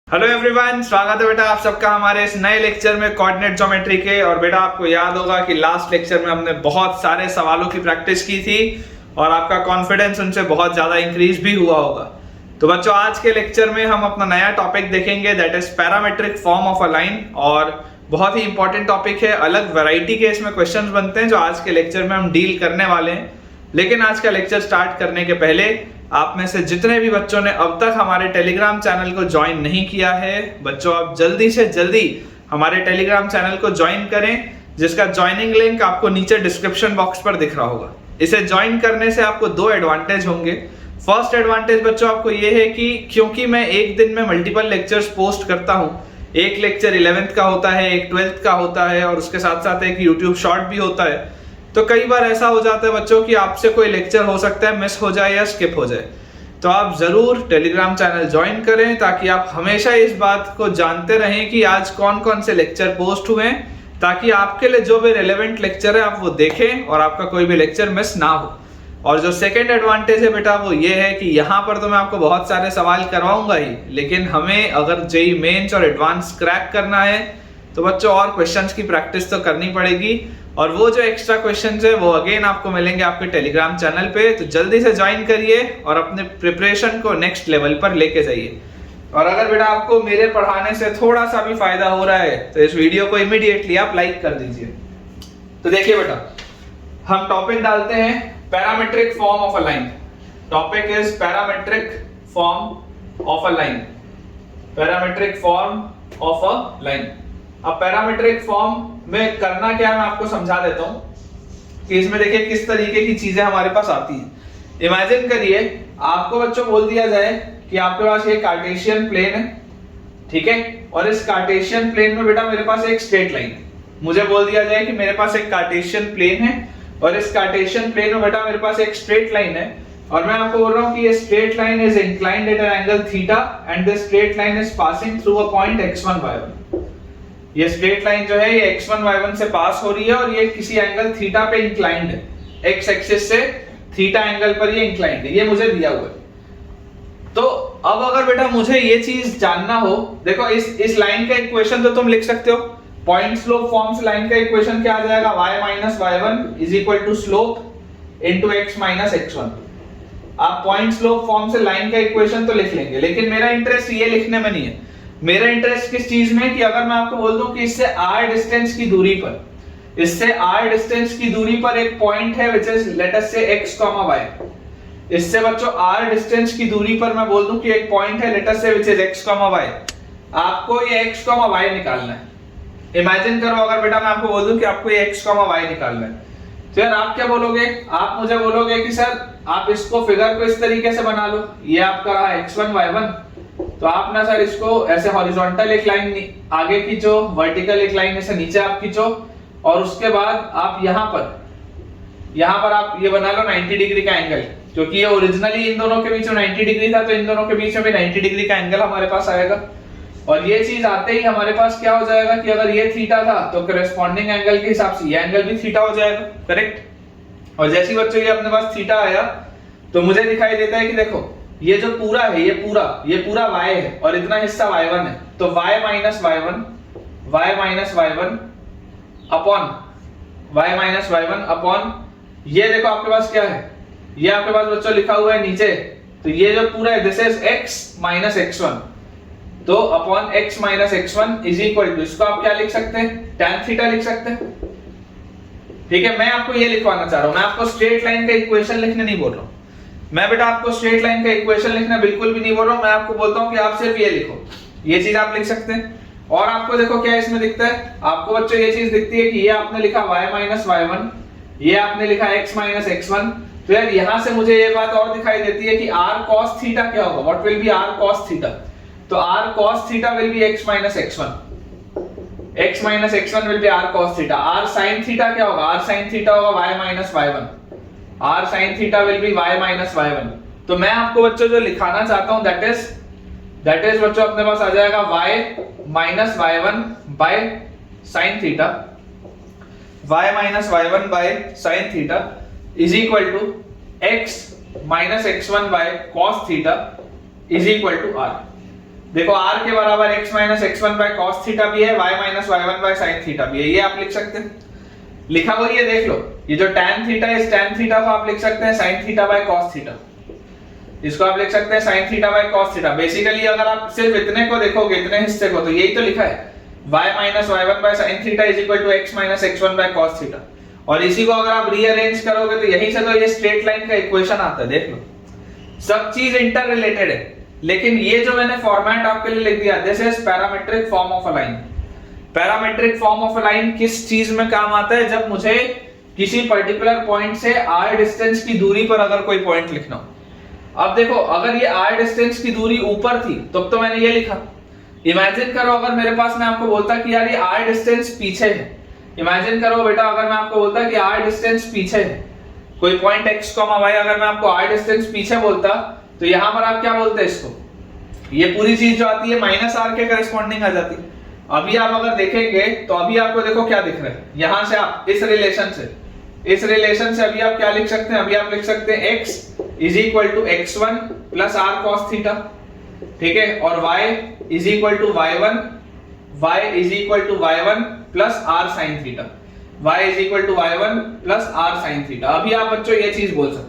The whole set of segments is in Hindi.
हेलो एवरीवन, स्वागत है बेटा आप सबका हमारे इस नए लेक्चर में कोऑर्डिनेट ज्योमेट्री के। और बेटा आपको याद होगा कि लास्ट लेक्चर में हमने बहुत सारे सवालों की प्रैक्टिस की थी और आपका कॉन्फिडेंस उनसे बहुत ज्यादा इंक्रीज भी हुआ होगा। तो बच्चों आज के लेक्चर में हम अपना नया टॉपिक देखेंगे, that is parametric form of a line. और बहुत ही इंपॉर्टेंट टॉपिक है, अलग वैरायटी के इसमें क्वेश्चंस बनते हैं जो आज के लेक्चर में हम डील करने वाले हैं। लेकिन आज का लेक्चर स्टार्ट करने के पहले आप में से जितने भी बच्चों ने अब तक हमारे टेलीग्राम चैनल को ज्वाइन नहीं किया है, बच्चों आप जल्दी से जल्दी हमारे टेलीग्राम चैनल को ज्वाइन करें, जिसका ज्वाइनिंग लिंक आपको नीचे डिस्क्रिप्शन बॉक्स पर दिख रहा होगा। इसे ज्वाइन करने से आपको दो एडवांटेज होंगे। फर्स्ट एडवांटेज बच्चों आपको ये है कि क्योंकि मैं एक दिन में मल्टीपल लेक्चर्स पोस्ट करता हूँ, एक लेक्चर 11th का होता है, एक 12th का होता है और उसके साथ साथ एक यूट्यूब शॉर्ट भी होता है, तो कई बार ऐसा हो जाता है बच्चों कि आपसे कोई लेक्चर हो सकता है मिस हो जाए या स्किप हो जाए। तो आप जरूर टेलीग्राम चैनल ज्वाइन करें ताकि आप हमेशा इस बात को जानते रहें कि आज कौन कौन से लेक्चर पोस्ट हुए हैं, ताकि आपके लिए जो भी रेलेवेंट लेक्चर है आप वो देखें और आपका कोई भी लेक्चर मिस ना हो। और जो सेकेंड एडवांटेज है बेटा वो ये है कि यहाँ पर तो मैं आपको बहुत सारे सवाल करवाऊंगा ही, लेकिन हमें अगर जेईई मेंस और एडवांस क्रैक करना है तो बच्चों और क्वेश्चंस की प्रैक्टिस तो करनी पड़ेगी। और वो जो एक्स्ट्रा क्वेश्चंस है वो अगेन आपको मिलेंगे आपके टेलीग्राम चैनल पे। तो जल्दी से ज्वाइन करिए और अपने प्रिपरेशन को नेक्स्ट लेवल पर लेके जाइए। और अगर बेटा आपको मेरे पढ़ाने से थोड़ा सा भी फायदा हो रहा है तो इस वीडियो को इमीडिएटली आप लाइक कर दीजिए। तो देखिए बेटा, हम टॉपिक डालते हैं parametric form of a line. Topic is parametric form of a line. Parametric form of a line. अब पैरामेट्रिक फॉर्म में करना क्या है मैं आपको समझा देता हूं कि इसमें देखिए किस तरीके की चीजें हमारे पास आती हैं। इमेजिन करिए आपको बच्चों बोल दिया जाए कि आपके पास ये कार्टेशियन प्लेन है, ठीक है, और इस कार्टेशियन प्लेन में बेटा मेरे पास एक स्ट्रेट लाइन है। मुझे बोल दिया जाए कि मेरे पास एक कार्टेशियन प्लेन है और इस कार्टेशियन प्लेन में बेटा मेरे पास एक स्ट्रेट लाइन है, और मैं आपको बोल रहा हूं कि ये straight line is inclined at an angle theta and this straight line is passing through a point x1 y1। ये स्ट्रेट लाइन जो है ये x1 y1 से पास हो रही है और ये किसी एंगल थीटा पे इंक्लाइंड है, x एक्सिस से थीटा एंगल पर ये इंक्लाइंड है, ये मुझे दिया हुआ है। तो अब अगर बेटा मुझे ये चीज जानना हो, देखो इस लाइन का इक्वेशन तो तुम लिख सकते हो। पॉइंट स्लोप फॉर्म से लाइन का इक्वेशन क्या आ जाएगा, y minus y1 is equal to slope into x minus x1। आप पॉइंट स्लोप फॉर्म से लाइन का इक्वेशन तो लिख लेंगे, लेकिन मेरा इंटरेस्ट ये लिखने में नहीं है। मेरा इंटरेस्ट किस चीज में कि अगर मैं आपको बोल दूं कि इससे r डिस्टेंस की दूरी पर, इससे r डिस्टेंस की दूरी पर एक पॉइंट है व्हिच इज लेट अस से x, y। इससे बच्चों r डिस्टेंस की दूरी पर मैं बोल दूं कि एक पॉइंट है लेट अस से व्हिच इज x, y। आपको ये x, y निकालना है। इमेजिन करो अगर बेटा मैं आपको बोल दूं कि आपको ये x, y निकालना है, तो यार आप क्या बोलोगे, आप मुझे बोलोगे कि सर आप इसको फिगर को इस तरीके से बना लो, ये आपका रहा x1 y1, तो आप ना सर इसको ऐसे हॉरिजॉन्टल एक लाइन आगे खींचो, वर्टिकल एक लाइन ऐसे नीचे आप खींचो, और उसके बाद आप यहाँ पर आप ये बना लो 90 डिग्री का एंगल, क्योंकि ये ओरिजिनली इन दोनों के बीच में 90 डिग्री था, तो इन दोनों के बीच में भी 90 डिग्री का एंगल हमारे पास आएगा। और ये चीज आते ही हमारे पास क्या हो जाएगा कि अगर ये थीटा था तो करेस्पॉन्डिंग एंगल के हिसाब से ये एंगल भी थीटा हो जाएगा, करेक्ट। और जैसे ही बच्चों ये अपने पास थीटा आया तो मुझे दिखाई देता है कि देखो ये जो पूरा है ये पूरा y है और इतना हिस्सा y1 है, तो y माइनस y1 अपॉन ये देखो आपके पास क्या है, ये आपके पास बच्चों लिखा हुआ है नीचे, तो ये जो पूरा है this is x minus x1, तो upon x minus x1 is equal to, इसको आप क्या लिख सकते हैं, tan थीटा लिख सकते हैं, ठीक है। मैं आपको ये लिखवाना चाह रहा हूं, मैं आपको स्ट्रेट लाइन का इक्वेशन लिखने नहीं बोल रहा हूं, मैं बेटा आपको स्ट्रेट लाइन का इक्वेशन लिखना बिल्कुल भी नहीं बोल रहा हूं। मैं आपको बोलता हूं कि आप सिर्फ ये लिखो, ये चीज आप लिख सकते हैं। और आपको देखो क्या इसमें दिखता है, आपको बच्चों ये चीज दिखती है कि ये आपने लिखा y माइनस y1, ये आपने लिखा x माइनस x1, तो यार यहां से मुझे ये बात और दिखाई देती है कि r cos थीटा क्या होगा, what will be r cos theta, तो r cos theta will be x minus x1, x minus x1 will be r cos theta. r sin theta क्या होगा, r sin थीटा होगा y minus y1, r sin theta will be y minus y1। तो मैं आपको बच्चों जो लिखाना चाहता हूं दैट इज बच्चों अपने पास आ जाएगा y minus y1 by sin theta, y minus y1 by sin theta is equal to x minus x1 by cos theta is equal to r। देखो r के बराबर x minus x1 by cos theta भी है, y minus y1 by sin theta भी है। ये आप लिख सकते हैं, लिखा हुआ ये देख लो। ये जो tan थीटा है, इस tan थीटा को आप लिख सकते हैं sin theta by cos theta. इसको आप लिख सकते हैं sin theta by cos theta. Basically अगर आप सिर्फ इतने को देखोगे, इतने हिस्से को, तो यही तो लिखा है y minus y1 by sin theta is equal to x minus x1 by cos theta. और इसी को अगर आप रीअरेंज करोगे तो यही से तो ये स्ट्रेट लाइन का इक्वेशन आता है। देख लो, सब चीज इंटर रिलेटेड है। लेकिन ये जो मैंने फॉर्मेट आपके लिए लिख दिया, this is parametric form of a line. Parametric form of a line किस चीज में काम आता है? जब मुझे किसी पर्टिकुलर पॉइंट से r डिस्टेंस की दूरी पर अगर कोई पॉइंट लिखना हो। अब देखो, अगर ये r डिस्टेंस की दूरी ऊपर थी तब तो मैंने ये लिखा। इमेजिन करो अगर मेरे पास, मैं आपको बोलता कि यार ये r डिस्टेंस पीछे है। इमेजिन करो बेटा, अगर मैं आपको बोलता कि r डिस्टेंस पीछे है, कोई पॉइंट x, y, अगर मैं आपको r डिस्टेंस पीछे बोलता, तो यहां पर आप क्या बोलते हैं इसको? ये पूरी चीज जो आती है माइनस r के करस्पॉन्डिंग आ जाती है। अभी आप अगर देखेंगे तो अभी आपको देखो क्या दिख रहा है, यहां से आप इस रिलेशन से अभी आप क्या लिख सकते हैं? अभी आप लिख सकते हैं x is equal to x1 plus r cos theta, ठीक है, और y is equal to y1 plus r sin theta, y is equal to y1 plus r sin theta. अभी आप बच्चों ये चीज बोल सकते हैं,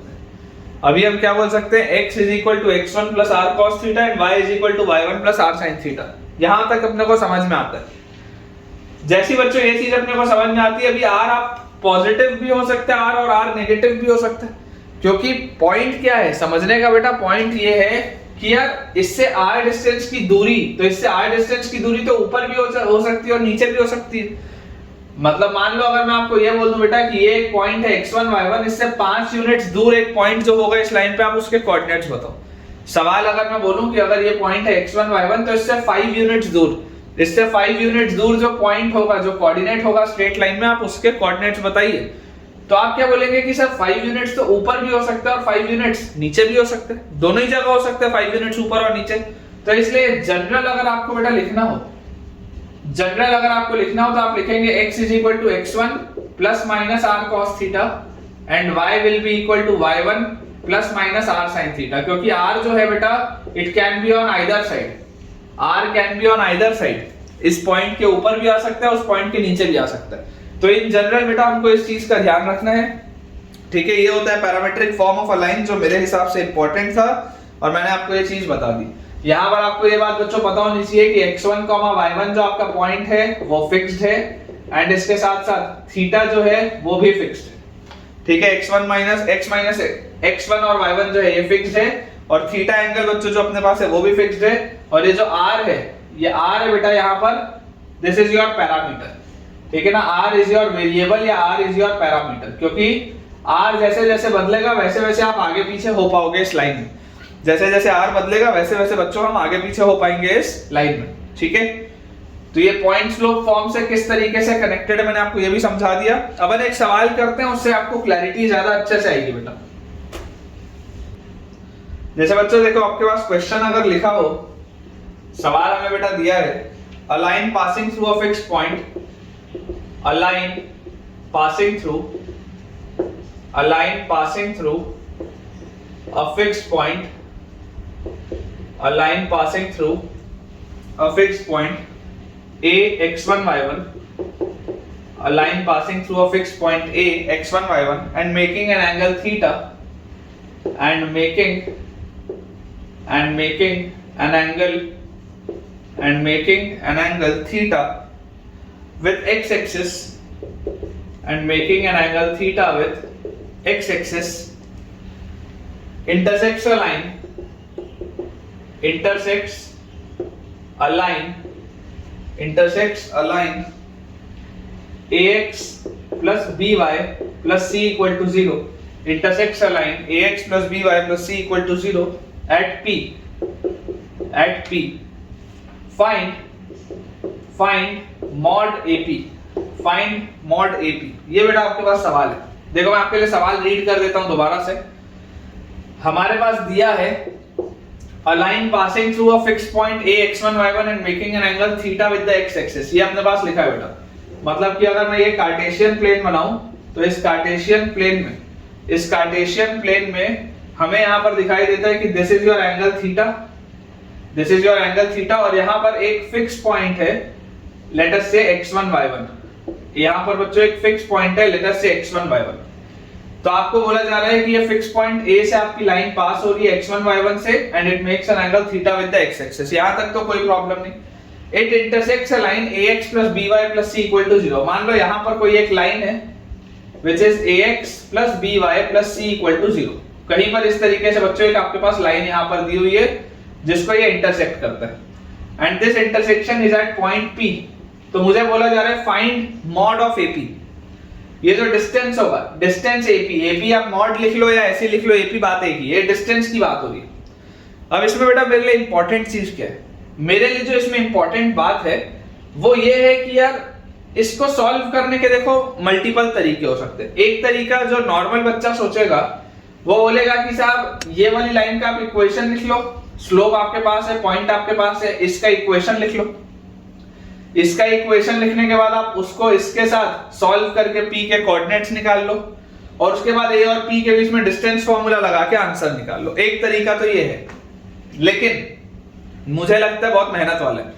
अभी हम क्या बोल सकते हैं? x is equal to x1 plus r cos theta and y is equal to y1 plus r sin theta. यहां तक अपने को समझ में आता है। जैसी बच्चों ये चीज अपने को समझ में आती है, अभी r आप पॉजिटिव भी हो सकता है r, और r नेगेटिव भी हो सकता है। क्योंकि पॉइंट क्या है समझने का बेटा? पॉइंट ये है कि यार इससे r डिस्टेंस की दूरी, तो इससे r डिस्टेंस की दूरी तो ऊपर भी हो सकती है और नीचे भी हो सकती है। मतलब मान लो अगर मैं आपको ये बोल दूं बेटा कि ये एक पॉइंट है x1 y1, इससे 5 यूनिट्स दूर एक पॉइंट जो होगा इस लाइन पे, आप उसके कोऑर्डिनेट्स बताओ। सवाल अगर मैं बोलूं कि अगर ये पॉइंट है x1 y1, तो इससे 5 यूनिट्स दूर, इससे 5 यूनिट्स दूर जो पॉइंट होगा, जो कोऑर्डिनेट होगा स्ट्रेट लाइन में, आप उसके कोऑर्डिनेट्स बताइए। तो आप क्या बोलेंगे कि सर 5 यूनिट्स तो ऊपर भी हो सकता है और 5 यूनिट्स नीचे भी हो सकते हैं, दोनों ही जगह हो सकते हैं 5 यूनिट्स ऊपर और नीचे। तो इसलिए जनरल अगर आपको बेटा लिखना हो, तो आप लिखेंगे x is equal to x1 plus minus r cos theta and y will be equal to y1 plus minus r sin theta. क्योंकि r जो है बेटा, it can be on either side, r can be on either side. इस पॉइंट के ऊपर भी आ सकता है, उस पॉइंट के नीचे भी आ सकता है। तो इन जनरल बेटा हमको इस चीज का ध्यान रखना है, ठीक है। ये होता है parametric form of a line, जो मेरे हिसाब से इंपॉर्टेंट था और मैंने आपको ये चीज बता दी। यहाँ पर आपको ये बात बच्चों पता होनी चाहिए कि x1, y1 जो आपका पॉइंट है वो फिक्स्ड है, एंड इसके साथ साथ थीटा जो है वो भी फिक्स्ड है, ठीक है। x1 और y1 जो है ये फिक्स्ड है, और थीटा एंगल बच्चों जो अपने पास है वो भी फिक्स्ड है। और ये जो r है, ये r है बेटा, यहाँ पर दिस इज योर पैरामीटर, ठीक है ना। r इज योर वेरिएबल या r इज योर पैरामीटर, क्योंकि r जैसे जैसे बदलेगा वैसे वैसे आप आगे पीछे हो पाओगे इस लाइन में। जैसे जैसे r बदलेगा वैसे वैसे बच्चों हम आगे पीछे हो पाएंगे इस लाइन में, ठीक है। तो ये पॉइंट स्लोप फॉर्म से किस तरीके से कनेक्टेड है मैंने आपको ये भी समझा दिया। अब एक सवाल करते हैं, उससे आपको क्लैरिटी ज्यादा अच्छे से आएगी बेटा। जैसे बच्चों देखो, आपके पास क्वेश्चन अगर लिखा हो, सवाल हमें बेटा दिया है, a line passing through a fixed point, a line passing through a fixed point, a line passing through a fixed point a x1 y1, a line passing through a fixed point a x1 y1 and making an angle theta, and making an angle theta with x-axis, and making an angle theta with x-axis intersects a line ax plus by plus c equal to 0, intersects a line ax plus by plus c equal to 0 at p. Find mod AP, ये बेटा आपके पास सवाल है। देखो मैं आपके लिए सवाल रीड कर देता हूं दोबारा से। हमारे पास दिया है a line passing through a fixed point a x1 y1 and making an angle theta with the x axis, ये अपने पास लिखा है बेटा। मतलब कि अगर मैं ये कार्टेशियन प्लेन बनाऊं, तो इस कार्टेशियन प्लेन में हमें यहां पर दिखाई देता है कि this is your angle theta, this is your angle theta, और यहाँ पर एक फिक्स पॉइंट है, लेट अस से x1 y1, यहाँ पर बच्चों एक फिक्स पॉइंट है, लेट अस से x1 y1। तो आपको बोला जा रहा है कि ये फिक्स पॉइंट A से आपकी लाइन पास हो रही है x1 y1 से, and it makes an angle theta with the x axis. यहां तक तो कोई प्रॉब्लम नहीं। It intersects a line ax plus by plus c equal to 0। मान लो यहां पर कोई एक लाइन है which is ax plus by plus c equal to 0। कहीं पर इस तरीके से बच्चों एक आपके पास लाइन यहां पर दी हुई है जिसको ये इंटरसेक्ट करता है, and this intersection is at point P। तो मुझे बोला जा रहा है फाइंड मॉड ऑफ AP। ये जो डिस्टेंस होगा, डिस्टेंस AP आप मॉड लिख लो या ऐसे लिख लो, AP बात एक ही है, डिस्टेंस की बात हो रही है। अब इसमें बेटा मेरे लिए इंपॉर्टेंट चीज क्या है, मेरे लिए जो इसमें इंपॉर्टेंट बात है वो ये है कि यार इसको सॉल्व करने के देखो मल्टीपल तरीके हो सकते हैं। एक तरीका जो नॉर्मल बच्चा सोचेगा वो बोलेगा कि साहब ये वाली लाइन का आप इक्वेशन लिख लो, स्लोप आपके पास है, पॉइंट आपके पास है, इसका इक्वेशन लिख लो। इसका इक्वेशन लिखने के बाद आप उसको इसके साथ सॉल्व करके P के कोऑर्डिनेट्स निकाल लो, और उसके बाद A और P के बीच में डिस्टेंस फॉर्मूला लगा के आंसर निकाल लो। एक तरीका तो ये है, लेकिन मुझे लगता है बहुत मेहनत वाला है।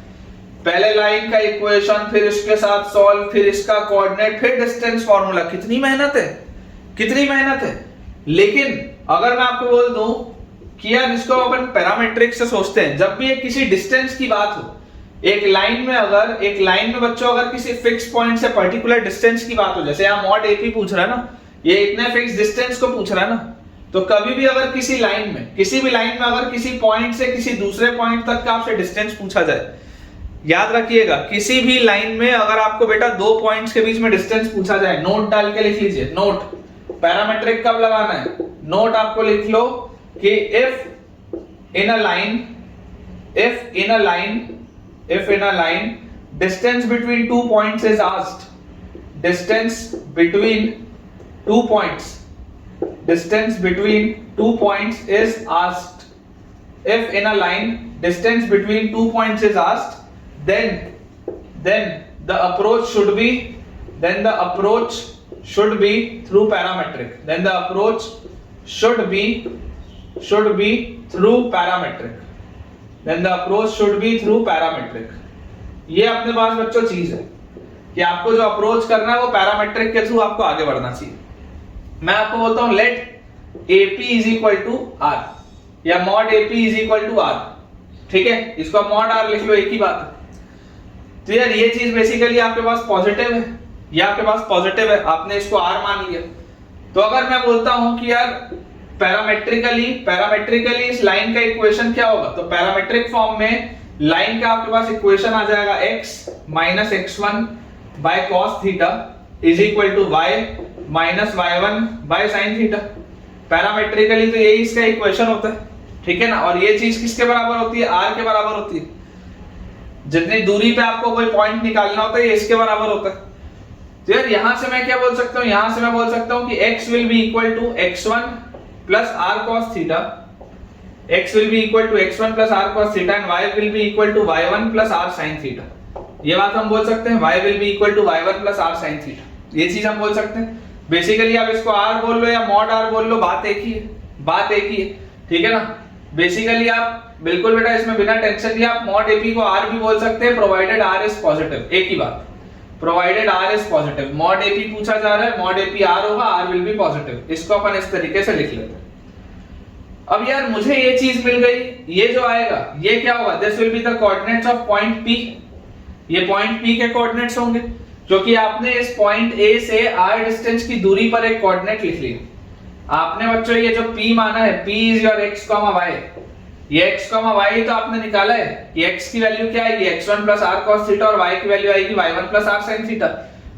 पहले लाइन का इक्वेशन, फिर इसके साथ सॉल्व, फिर इसका कोऑर्डिनेट, फिर डिस्टेंस फॉर्मूला, कितनी मेहनत है, कितनी मेहनत है। लेकिन अगर मैं आपको बोल दूं कि यार इसको अपन पैरामीट्रिक से सोचते हैं, जब भी एक किसी डिस्टेंस की बात हो, एक लाइन में बच्चों अगर किसी फिक्स पॉइंट से पर्टिकुलर डिस्टेंस की बात हो, जैसे यहाँ मॉड AP पूछ रहा है ना, ये इतने फिक्स डिस्टेंस को पूछ रहा है ना, तो कभी भी अगर किसी लाइन में, किसी भी लाइन में अगर किसी पॉइंट से किसी दूसरे पॉइंट तक का आपसे डिस्टेंस पूछा जाए, याद रखिएगा किसी भी लाइन में अगर आपको बेटा दो पॉइंट्स के बीच में डिस्टेंस पूछा जाए, नोट डाल के लिख लीजिए। नोट पैरामीट्रिक कब लगाना है, नोट आपको लिख लो कि if in a line distance between two points is asked, distance between two points is asked, if in a line distance between two points is asked, then the approach should be through parametric, ये अपने पास बच्चों चीज है कि आपको जो अप्रोच करना है वो पैरामीट्रिक के थ्रू आपको आगे बढ़ना चाहिए। मैं आपको बोलता हूं let AP is equal to R या mod AP is equal to R, ठीक है, इसको मॉड R लिख लो, एक ही बात है। तो यार ये चीज बेसिकली आपके पास पॉजिटिव है, ये आपके पास पॉजिटिव है, आपने इसको R मान लिया। तो अगर मैं बोलता हूं कि यार पैरामेट्रिकली इस लाइन का इक्वेशन क्या होगा, तो पैरामेट्रिक फॉर्म में लाइन का आपके पास इक्वेशन आ जाएगा x minus x1 by cos theta is equal to y minus y1 by sin theta. Parametrically तो यही इसका इक्वेशन होता है, ठीक है ना। और ये चीज किसके बराबर होती है, r के बराबर होती है। जितनी दूरी पे आपको कोई पॉइंट निकालना होता है ये इसके बराबर होता है। तो यार यहां से मैं क्या बोल सकता हूं, यहां से मैं बोल सकता हूं कि x will be equal to x1 plus r cos theta, x will be equal to x1 plus r cos theta and y will be equal to y1 plus r sin theta। ये बात हम बोल सकते हैं, y will be equal to y1 plus r sin theta, ये चीज हम बोल सकते हैं। बेसिकली आप इसको r बोल लो या मॉड r बोल लो, बात एक ही है, ठीक है ना। बेसिकली आप बिल्कुल बेटा इसमें बिना टेंशन लिए आप मॉड AP को r भी बोल सकते हैं, प्रोवाइडेड r इज पॉजिटिव, एक ही बात, provided r is positive. Mod AP पूछा जा रहा है, मॉड AP r होगा, r विल बी पॉजिटिव, इसको अपन इस तरीके से लिख लेते हैं। अब यार मुझे ये चीज मिल गई, ये जो आएगा ये क्या होगा, this will be the coordinates of point P, ये पॉइंट P के कोऑर्डिनेट्स होंगे, क्योंकि आपने इस पॉइंट A से r डिस्टेंस की दूरी पर एक कोऑर्डिनेट लिख लिया। आपने बच्चों ये जो P माना है, P is your x, y, ये x, y तो आपने निकाला है कि x की वैल्यू क्या आएगी, x1 plus r cos theta, और y की वैल्यू आएगी y1 plus r sin theta.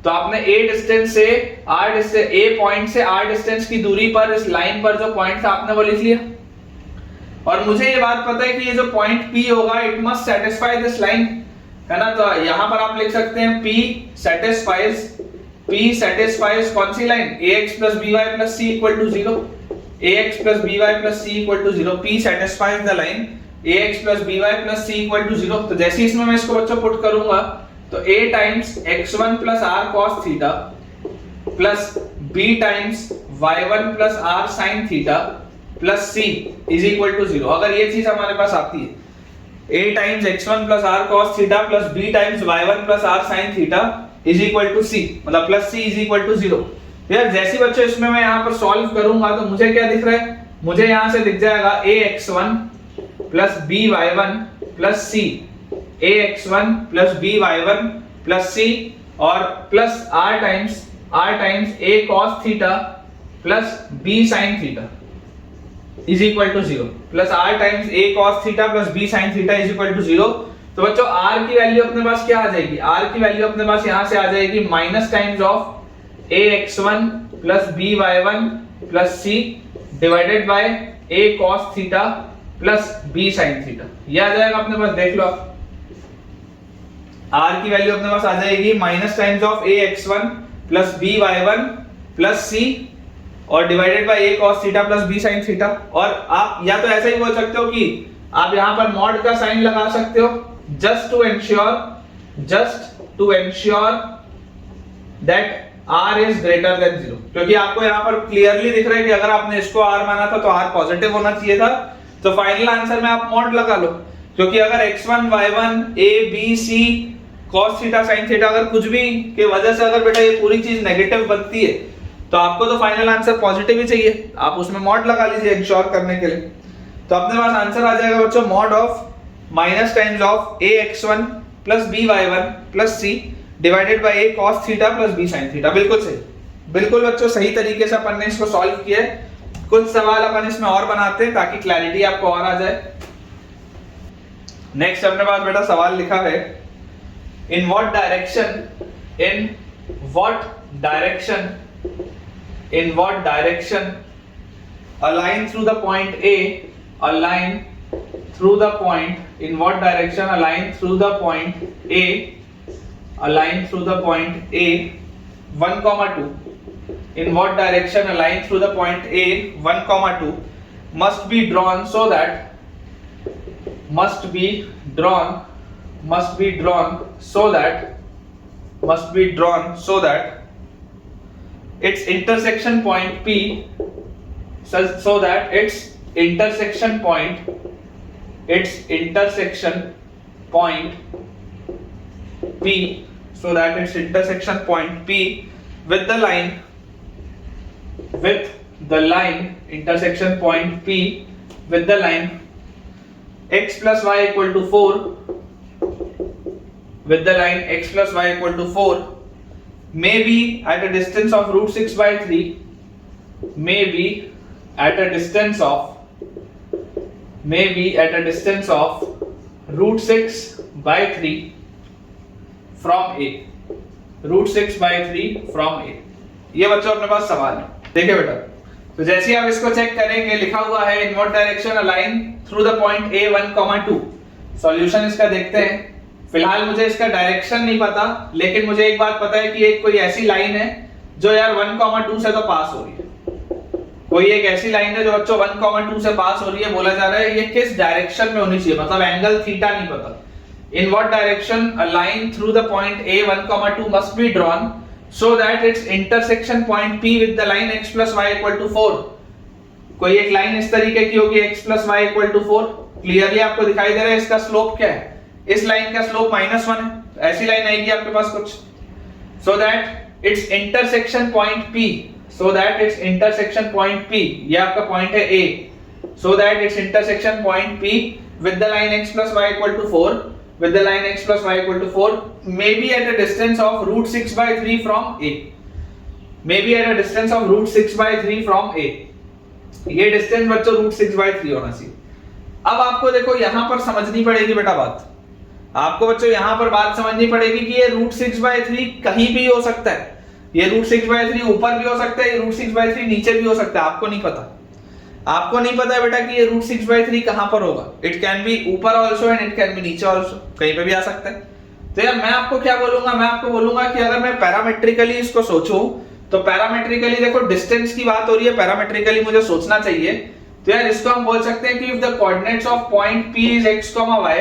तो आपने A डिस्टेंस से A पॉइंट से r डिस्टेंस की दूरी पर इस लाइन पर जो पॉइंट था आपने वो लिख लिया। और मुझे ये बात पता है कि ये जो पॉइंट P होगा it must satisfy this line, है ना। तो यहां पर आप लिख सकते हैं P सेटिस्फाइज कौन सी line, ax plus by plus c equal to 0, ax plus by plus c equal to 0, P satisfies the line ax plus by plus c equal to 0। तो जैसे इसमें मैं इसको बच्चों पुट करूंगा तो a times x1 plus r cos theta plus b times y1 plus r sin theta plus c is equal to 0। अगर ये चीज हमारे पास आती है a times x1 plus r cos theta plus b times y1 plus r sin theta is equal to c, मतलब plus c is equal to 0। तो यार जैसे बच्चों इसमें मैं यहाँ पर सॉल्व करूंगा तो मुझे क्या दिख रहा है, मुझे यहाँ से दिख जाएगा ax1 plus by1 plus c, ax1 plus by1 plus c और plus r times a cos theta plus b sin theta is equal to 0, plus r times a cos theta plus b sin theta is equal to 0। तो बच्चों r की वैल्यू अपने पास क्या आ जाएगी, r की वैल्यू अपने पास यहाँ से आ जाएगी minus times of ax1 plus by1 plus c divided by a cos theta plus b sin theta. ये आ जाएगा अपने पास, देख लो आप r की वैल्यू अपने पास आ जाएगी minus times of ax1 plus by1 plus c और divided by a cos theta plus b sin theta. और आप या तो ऐसा ही बोल सकते हो कि आप यहाँ पर मॉड का साइन लगा सकते हो just to ensure that r is greater than 0, क्योंकि आपको यहाँ पर क्लियरली दिख रहा है कि अगर आपने इसको r माना था तो r पॉजिटिव होना चाहिए था। तो फाइनल आंसर में आप मॉड लगा लो, क्योंकि अगर x1 y1 a b c cos theta sin theta अगर कुछ भी के वजह से अगर बेटा ये पूरी चीज नेगेटिव बनती है तो आपको तो फाइनल आंसर पॉजिटिव ही चाहिए, आप उसमें मॉड लगा लीजिए इंश्योर करने के लिए। तो अपने पास आंसर आ जाएगा बच्चों mod of minus times of ax1 plus by1 plus c divided by a cos theta plus b sin theta. बिल्कुल सही, बिल्कुल बच्चों सही तरीके से अपन ने इसको सॉल्व किया है। कुछ सवाल अपन इसमें और बनाते हैं ताकि क्लैरिटी आपको और आ जाए। नेक्स्ट अपने पास बेटा सवाल लिखा है, in what direction a line through the point A, in what direction a line through the point A 1, 2, in what direction a line through the point A 1, 2 must be drawn so that its intersection point P so that its intersection point P with the line x plus y equal to 4 may be at a distance of root 6 by 3 root 6 by 3 from A, ये बच्चों अपने पास सवाल है। देखिए बेटा, तो जैसे ही आप इसको चेक करेंगे लिखा हुआ है in what direction a line through the point A 1, 2। Solution इसका देखते हैं। फिलहाल मुझे इसका डायरेक्शन नहीं पता, लेकिन मुझे एक बात पता है कि एक कोई ऐसी लाइन है जो यार 1, 2 से तो पास हो रही है। कोई एक ऐसी लाइन है जो बच्चों 1, 2 से पास हो रही है। बोला जा रहा है ये किस डायरेक्शन में होनी चाहिए, मतलब एंगल थीटा नहीं पता। In what direction a line through the point A 1, 2 must be drawn so that its intersection point P with the line x plus y equal to 4। कोई एक लाइन इस तरीके की होगी x plus y equal to 4। Clearly आपको दिखाई दे रहा है इसका स्लोप क्या है, इस लाइन का स्लोप -1 है। ऐसी लाइन आएगी आपके पास कुछ, so that its intersection point P, ये आपका पॉइंट है A, so that its intersection point P with the line x plus y equal to 4 may be at a distance of root 6 by 3 from A। ये डिस्टेंस बच्चों root 6 by 3 होना चाहिए। अब आपको देखो यहां पर समझनी पड़ेगी बेटा बात, आपको बच्चों यहां पर बात समझनी पड़ेगी कि ये root 6 by 3 कहीं भी हो सकता है। ये root 6 by 3 ऊपर भी हो सकता है, ये root 6 by 3 नीचे भी हो सकता है। आपको नहीं पता है बेटा कि ये root 6 by 3 कहां पर होगा। इट कैन बी ऊपर also and it can B नीचे ऑल्सो, कहीं पे भी आ सकता है। तो यार मैं आपको क्या बोलूंगा, मैं आपको बोलूंगा कि अगर मैं पैरामेट्रिकली इसको सोचूं तो पैरामेट्रिकली देखो डिस्टेंस की बात हो रही है, पैरामेट्रिकली मुझे सोचना चाहिए। तो यार इसको हम बोल सकते हैं कि if the coordinates of point P is x, y,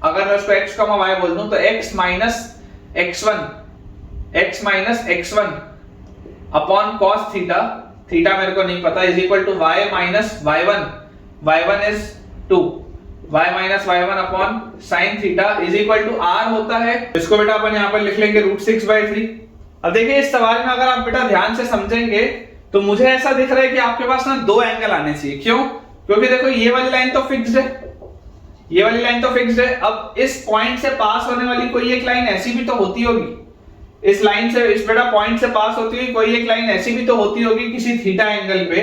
अगर मैं उसको x, y बोल दूं तो x minus x1 upon cos थीटा, थीटा मेरे को नहीं पता, is equal to y minus y1 is 2। y minus y1 upon sine theta is equal to r होता है। इसको बेटा अपन यहाँ पर लिख लेंगे √6/3। अब देखिए इस सवाल में अगर आप बेटा ध्यान से समझेंगे तो मुझे ऐसा दिख रहा है कि आपके पास ना दो एंगल आने चाहिए। क्यों? क्योंकि देखो ये वाली लाइन तो फिक्स्ड है, ये वाली लाइन तो फिक्स्ड है। अब इस पॉइंट से पास होने वाली कोई एक लाइन ऐसी भी तो होती होगी, इस लाइन से, इस बेटा पॉइंट से पास होती हुई कोई एक लाइन ऐसी भी तो होती होगी किसी थीटा एंगल पे,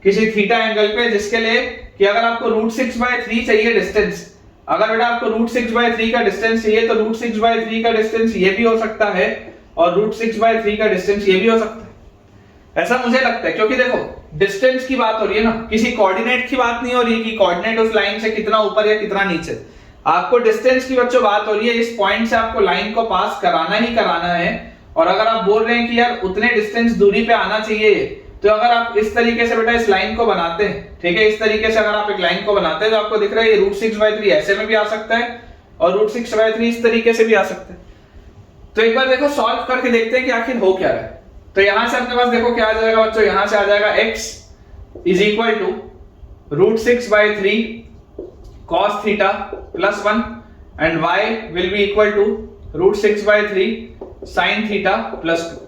किसी थीटा एंगल पे, जिसके लिए कि अगर आपको √6/3 चाहिए डिस्टेंस, अगर बेटा आपको √6/3 का डिस्टेंस चाहिए तो √6/3 का डिस्टेंस ये भी हो सकता है और √6/3 का डिस्टेंस ये भी हो सकता है। ऐसा मुझे लगता है, क्योंकि देखो डिस्टेंस की बात हो रही है ना, किसी कोऑर्डिनेट की बात नहीं हो रही कि कोऑर्डिनेट उस लाइन से कितना ऊपर या कितना नीचे। आपको डिस्टेंस की बच्चों बात हो रही है, इस पॉइंट से आपको लाइन को पास कराना ही कराना है। और अगर आप बोल रहे हैं कि यार उतने डिस्टेंस दूरी पे आना चाहिए, तो अगर आप इस तरीके से बेटा इस लाइन को बनाते हैं, ठीक है, इस तरीके से अगर आप एक लाइन को बनाते हैं तो आपको दिख रहा है ये √6/3 ऐसे में भी आ सकता है और √6/3 इस तरीके से भी आ सकता है। तो एक बार देखो सॉल्व करके देखते हैं कि आखिर हो क्या रहा है। तो यहां से अपने पास देखो क्या आ जाएगा बच्चों, यहां से आ जाएगा x is equal to √6/3 cos theta plus 1 and y will be equal to √6/3 sin theta plus 2।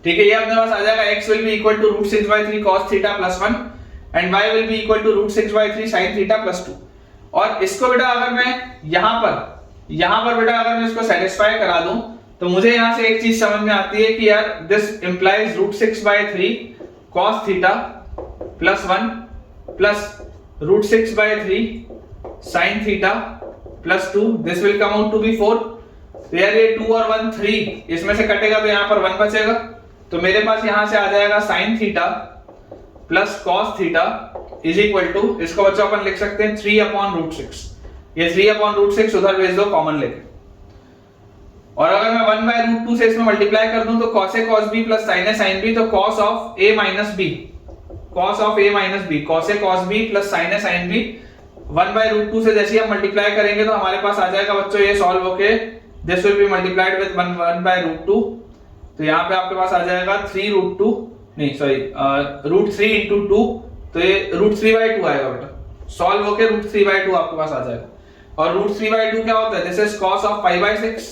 ठीक है, ये अपने पास आ जाएगा x will be equal to √6/3 cos theta plus 1 and y will be equal to √6/3 sin theta plus 2। और इसको बेटा अगर मैं यहां पर बेटा अगर मैं इसको सेटिस्फाई करा दूं तो मुझे यहां से एक चीज समझ में आती है कि यार this implies √6/3 cos theta plus 1 plus √6/3 sin theta plus 2, this will come out to be 4। तो यार ये 2 और 1 3, इसमें से कटेगा तो यहाँ पर 1 बचेगा। तो मेरे पास यहां से आ जाएगा sin theta plus cos theta is equal to, इसको बच्चों अपन लिख सकते हैं 3/√6। ये 3/√6 उधर भेज दो कॉमन लेके। और अगर मैं 1/√2 से इसमें मल्टीप्लाई कर दूं तो cos A cos B plus sin A sin B, तो cos of A minus B, cos of A minus B, cos A cos B plus sin A sin B 1/√2 से जैसे हम मल्टीप्लाई करेंगे तो हमारे पास आ जाएगा बच्चों ये सॉल्व होके this will B multiplied with 1/√2। तो यहाँ पे आपके पास आ जाएगा 3√2, नहीं सॉरी √3 into 2, तो ये √3/2 आएगा बेटा, सॉल्व होके √3/2 आपके पास आ जाएगा। और √3/2 क्या होता है? This is cos of π/6,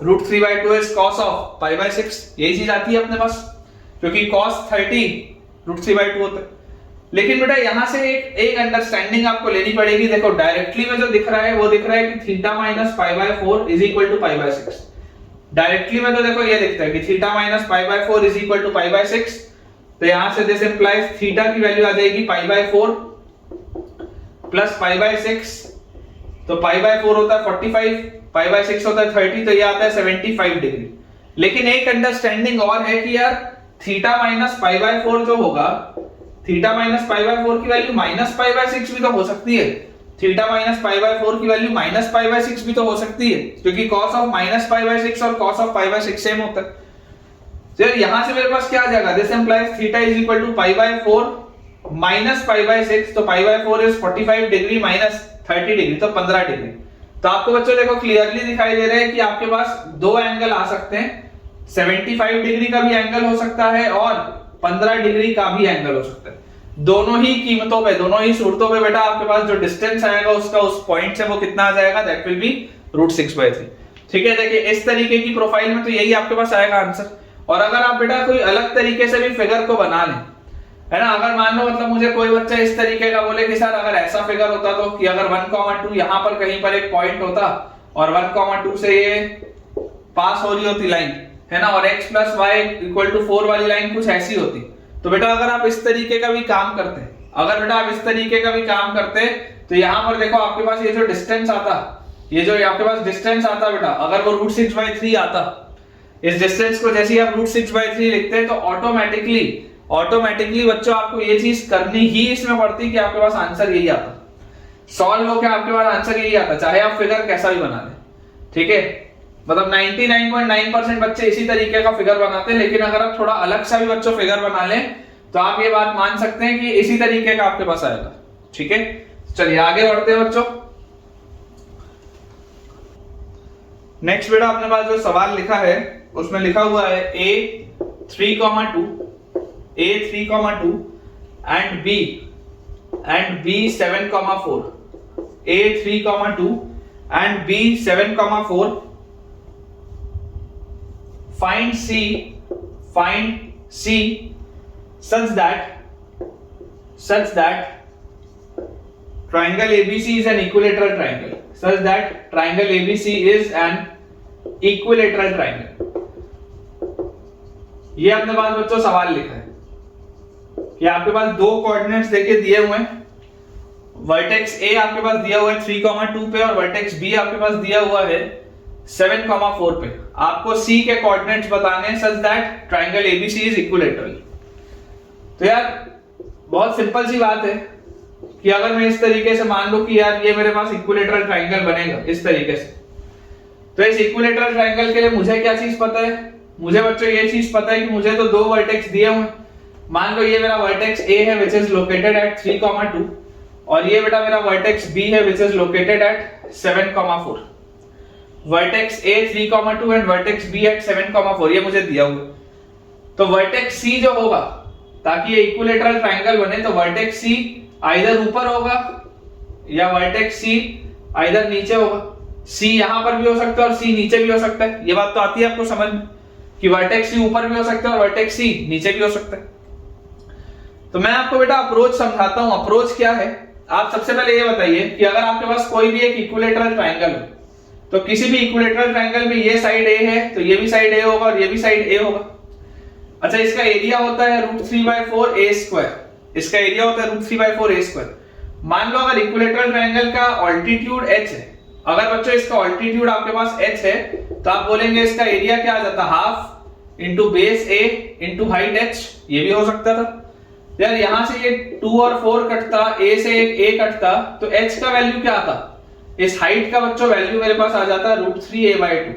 √3/2 is cos of π/6, यही चीज आती है अपने पास, क्योंकि cos 30 √3/2 होता है। लेकिन बेटा यहां से एक अंडरस्टैंडिंग आपको लेनी पड़ेगी। देखो डायरेक्टली में जो दिख रहा है वो दिख रहा है कि theta minus π/4 is equal to π/6। Directly में तो देखो ये दिखता है कि theta minus π/4 is equal to π/6। तो यहां से दिस इंप्लाइज थीटा की वैल्यू आ जाएगी π/4 प्लस π/6, तो π/4 होता है 45, π/6 होता है 30, तो ये आता है 75 डिग्री। लेकिन एक अंडरस्टैंडिंग और है कि यार थीटा माइनस π/4 जो होगा, थीटा माइनस π/4 की वैल्यू माइनस π/6 भी तो हो सकती है। थीटा माइनस π/4 की वैल्यू माइनस π/6 भी तो हो सकती है, क्योंकि cos ऑफ माइनस π/6 और cos ऑफ π/6 सेम होता है। तो यहां से मेरे पास क्या आ जाएगा? This implies theta is equal to π/4 minus π/6, तो π/4 इज 45 डिग्री माइनस 30 डिग्री, तो 15 डिग्री। तो आपको बच्चों देखो क्लियरली दिखाई दे रहा है कि आपके पास दो एंगल आ सकते हैं, 75 डिग्री का भी एंगल हो सकता है और 15 डिग्री का भी एंगल हो सकता है। दोनों ही कीमतों पे, दोनों ही सूरतों पे बेटा आपके पास जो डिस्टेंस आएगा उसका उस पॉइंट से वो कितना आ जाएगा, दैट विल बी √6/3। ठीक है, देखिए इस तरीके की प्रोफाइल में तो यही आपके पास आएगा आंसर। और अगर आप बेटा कोई अलग तरीके से भी फिगर को बना लें, है ना, अगर मान लो मतलब मुझे कोई बच्चा इस तरीके का बोले कि सर अगर ऐसा फिगर होता तो कि अगर 1,2 यहां पर कहीं पर एक पॉइंट होता और 1,2 से ये पास हो रही होती लाइन, है ना, और x plus y equal to 4 वाली लाइन कुछ ऐसी होती, तो बेटा अगर आप इस तरीके का भी काम करते, अगर बेटा आप इस तरीके का भी काम करते तो यहां पर देखो आपके पास ये जो डिस्टेंस आता, ये जो आपके पास डिस्टेंस आता बेटा, अगर वो √6/3 आता, इस डिस्टेंस को जैसे ही आप √6/3 लिखते हैं तो ऑटोमेटिकली बच्चों आपको ये चीज करनी ही इसमें पड़ती कि आपके पास आंसर यही आता, सॉल्व होकर आपके पास आंसर यही आता, चाहे आप फिगर कैसा भी बना लें। ठीक है, मतलब 99.9% बच्चे इसी तरीके का फिगर बनाते हैं, लेकिन अगर आप थोड़ा अलग सा भी बच्चों फिगर बना लें तो आप ये बात मान सकते हैं कि इसी तरीके का आपके पास आएगा। ठीक है, चलिए आगे बढ़ते हैं बच्चों। नेक्स्ट बेटा अपने पास जो सवाल लिखा है उसमें लिखा हुआ है A3,2 and B 7,4 A 3,2 and B 7,4. Find C such that triangle ABC is an equilateral triangle. Such that triangle ABC is an equilateral triangle. ये अपने पास बच्चों सवाल लिखा है कि आपके पास दो कोऑर्डिनेट्स देके दिए हुए हैं, वर्टेक्स A आपके पास दिया हुआ है 3,2 पे और वर्टेक्स B आपके पास दिया हुआ है 7,4 पे। आपको C के कोऑर्डिनेट्स बताने हैं such that triangle ABC is equilateral. तो यार बहुत सिंपल सी बात है कि अगर मैं इस तरीके से मान लूं कि यार ये मेरे पास इक्विलेटरल ट्रायंगल बनेगा इस तरीके से, तो इस इक्विलेटरल ट्रायंगल के लिए मुझे क्या चीज पता है? मुझे बच्चों ये चीज पता है कि मुझे तो दो वर्टेक्स दिए हुए। मान लो ये मेरा वर्टेक्स A है विच इज लोकेटेड एट 3,2 और ये बेटा मेरा वर्टेक्स B है which is located at 7,4। Vertex A 3,2 and vertex B at 7,4 ये मुझे दिया हुआ। तो वर्टेक्स C जो होगा, ताकि ये इक्विलेटरल ट्रायंगल बने तो वर्टेक्स C आइदर ऊपर होगा या वर्टेक्स C आइदर नीचे होगा। C यहां पर भी हो सकता है और C नीचे भी हो सकता है। ये बात तो आती है आपको समझ में कि वर्टेक्स C ऊपर भी हो सकता है और वर्टेक्स C नीचे भी हो सकता है। तो मैं आपको बेटा अप्रोच समझाता हूं। अप्रोच क्या है? आप सबसे पहले ये बताइए कि अगर आपके पास कोई भी एक इक्विलेटरल ट्रायंगल हो तो किसी भी इक्विलेटरल ट्रायंगल में ये साइड A है तो ये भी साइड A होगा और ये भी साइड A होगा। अच्छा, इसका एरिया होता है √3/4 a स्क्वायर। इसका एरिया होता है √3/4 a स्क्वायर। मान लो अगर इक्विलेटरल ट्रायंगल का ऑल्टीट्यूड h है, अगर बच्चों इसका ऑल्टीट्यूड आपके पास h है तो आप बोलेंगे इसका एरिया क्या आ जाता है? Half into base a into height h। ये भी हो सकता था यार। यहां से ये 2 और 4 कटता, a से एक a कटता तो h का वैल्यू क्या आता? इस हाइट का बच्चों वैल्यू मेरे पास आ जाता है √3a/2।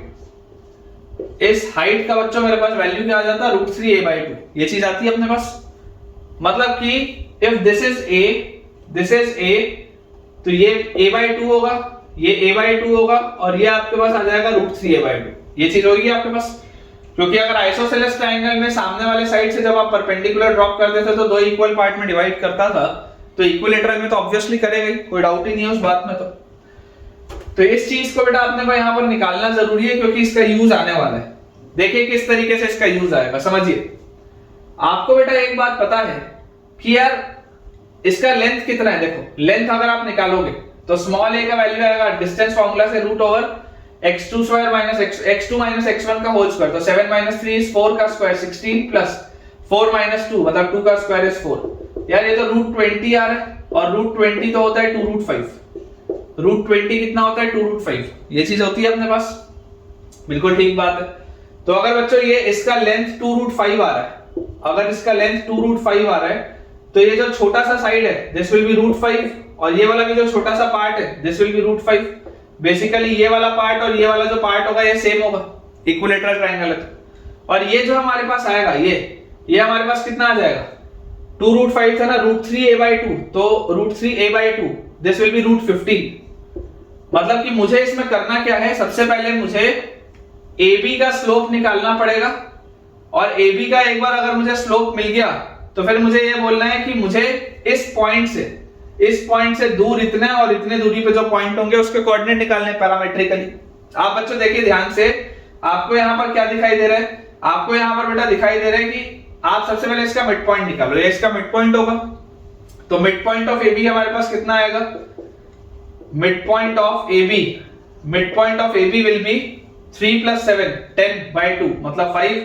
इस हाइट का बच्चों मेरे पास वैल्यू क्या आ जाता है? √3a/2। ये चीज आती है अपने पास। मतलब कि इफ दिस इज a तो ये a/2 होगा, ये a/2 होगा और ये आपके पास आ जाएगा √3a/2। ये चीज होगी आपके पास। क्योंकि अगर आइसोसेलेस ट्रायंगल में सामने वाले साइड से जब आप परपेंडिकुलर ड्रॉप करते थे तो दो इक्वल पार्ट में डिवाइड करता था, तो इक्विलेटरल में तो ऑब्वियसली करेगा ही, कोई डाउट ही नहीं है उस बात में। तो इस चीज को बेटा आपने को यहां पर निकालना जरूरी है क्योंकि इसका यूज आने वाला है। देखिए किस तरीके से इसका यूज आएगा, समझिए। आपको बेटा एक बात पता है कि यार इसका लेंथ कितना है। देखो लेंथ अगर आप निकालोगे तो स्मॉल a का वैल्यू आएगा डिस्टेंस फार्मूला से √x2² x2 x1 का होल स्क्वायर। तो 7 - 3 इज 4 का स्क्वायर 16 प्लस 4 - 2 मतलब 2 का स्क्वायर इज 4। यार ये तो √20 आ रहा है और √20 तो होता है 2√5। √20 कितना होता है? 2√5। ये चीज होती है अपने पास। बिल्कुल ठीक बात है। तो अगर बच्चों ये इसका लेंथ 2√5 आ रहा है, अगर इसका लेंथ 2√5 आ रहा है तो ये जो छोटा सा साइड है दिस विल बी √5 और ये वाला भी जो छोटा सा पार्ट है दिस विल बी √5। बेसिकली ये वाला पार्ट और ये वाला जो पार्ट होगा ये सेम होगा, इक्विलेटरल ट्रायंगल है। और ये जो हमारे पास आएगा ये हमारे पास कितना आ जाएगा? 2√5 था ना, √3a/2 तो √3a/2 दिस विल बी √15। मतलब कि मुझे इसमें करना क्या है? सबसे पहले मुझे AB का स्लोप निकालना पड़ेगा और AB का एक बार अगर मुझे स्लोप मिल गया तो फिर मुझे ये बोलना है कि मुझे इस पॉइंट से दूर इतने और इतने दूरी पे जो पॉइंट होंगे उसके कोऑर्डिनेट निकालने पैरामेट्रिकली। आप बच्चों देखिए ध्यान से, आपको यहां पर क्या दिखाई दे रहा है? आपको यहां पर बेटा दिखाई दे रहा है कि आप सबसे पहले इसका मिड पॉइंट निकालो। ये इसका मिड पॉइंट होगा तो मिड पॉइंट ऑफ AB हमारे पास कितना आएगा? Mid point of AB will be 3 + 7 10/2 मतलब 5,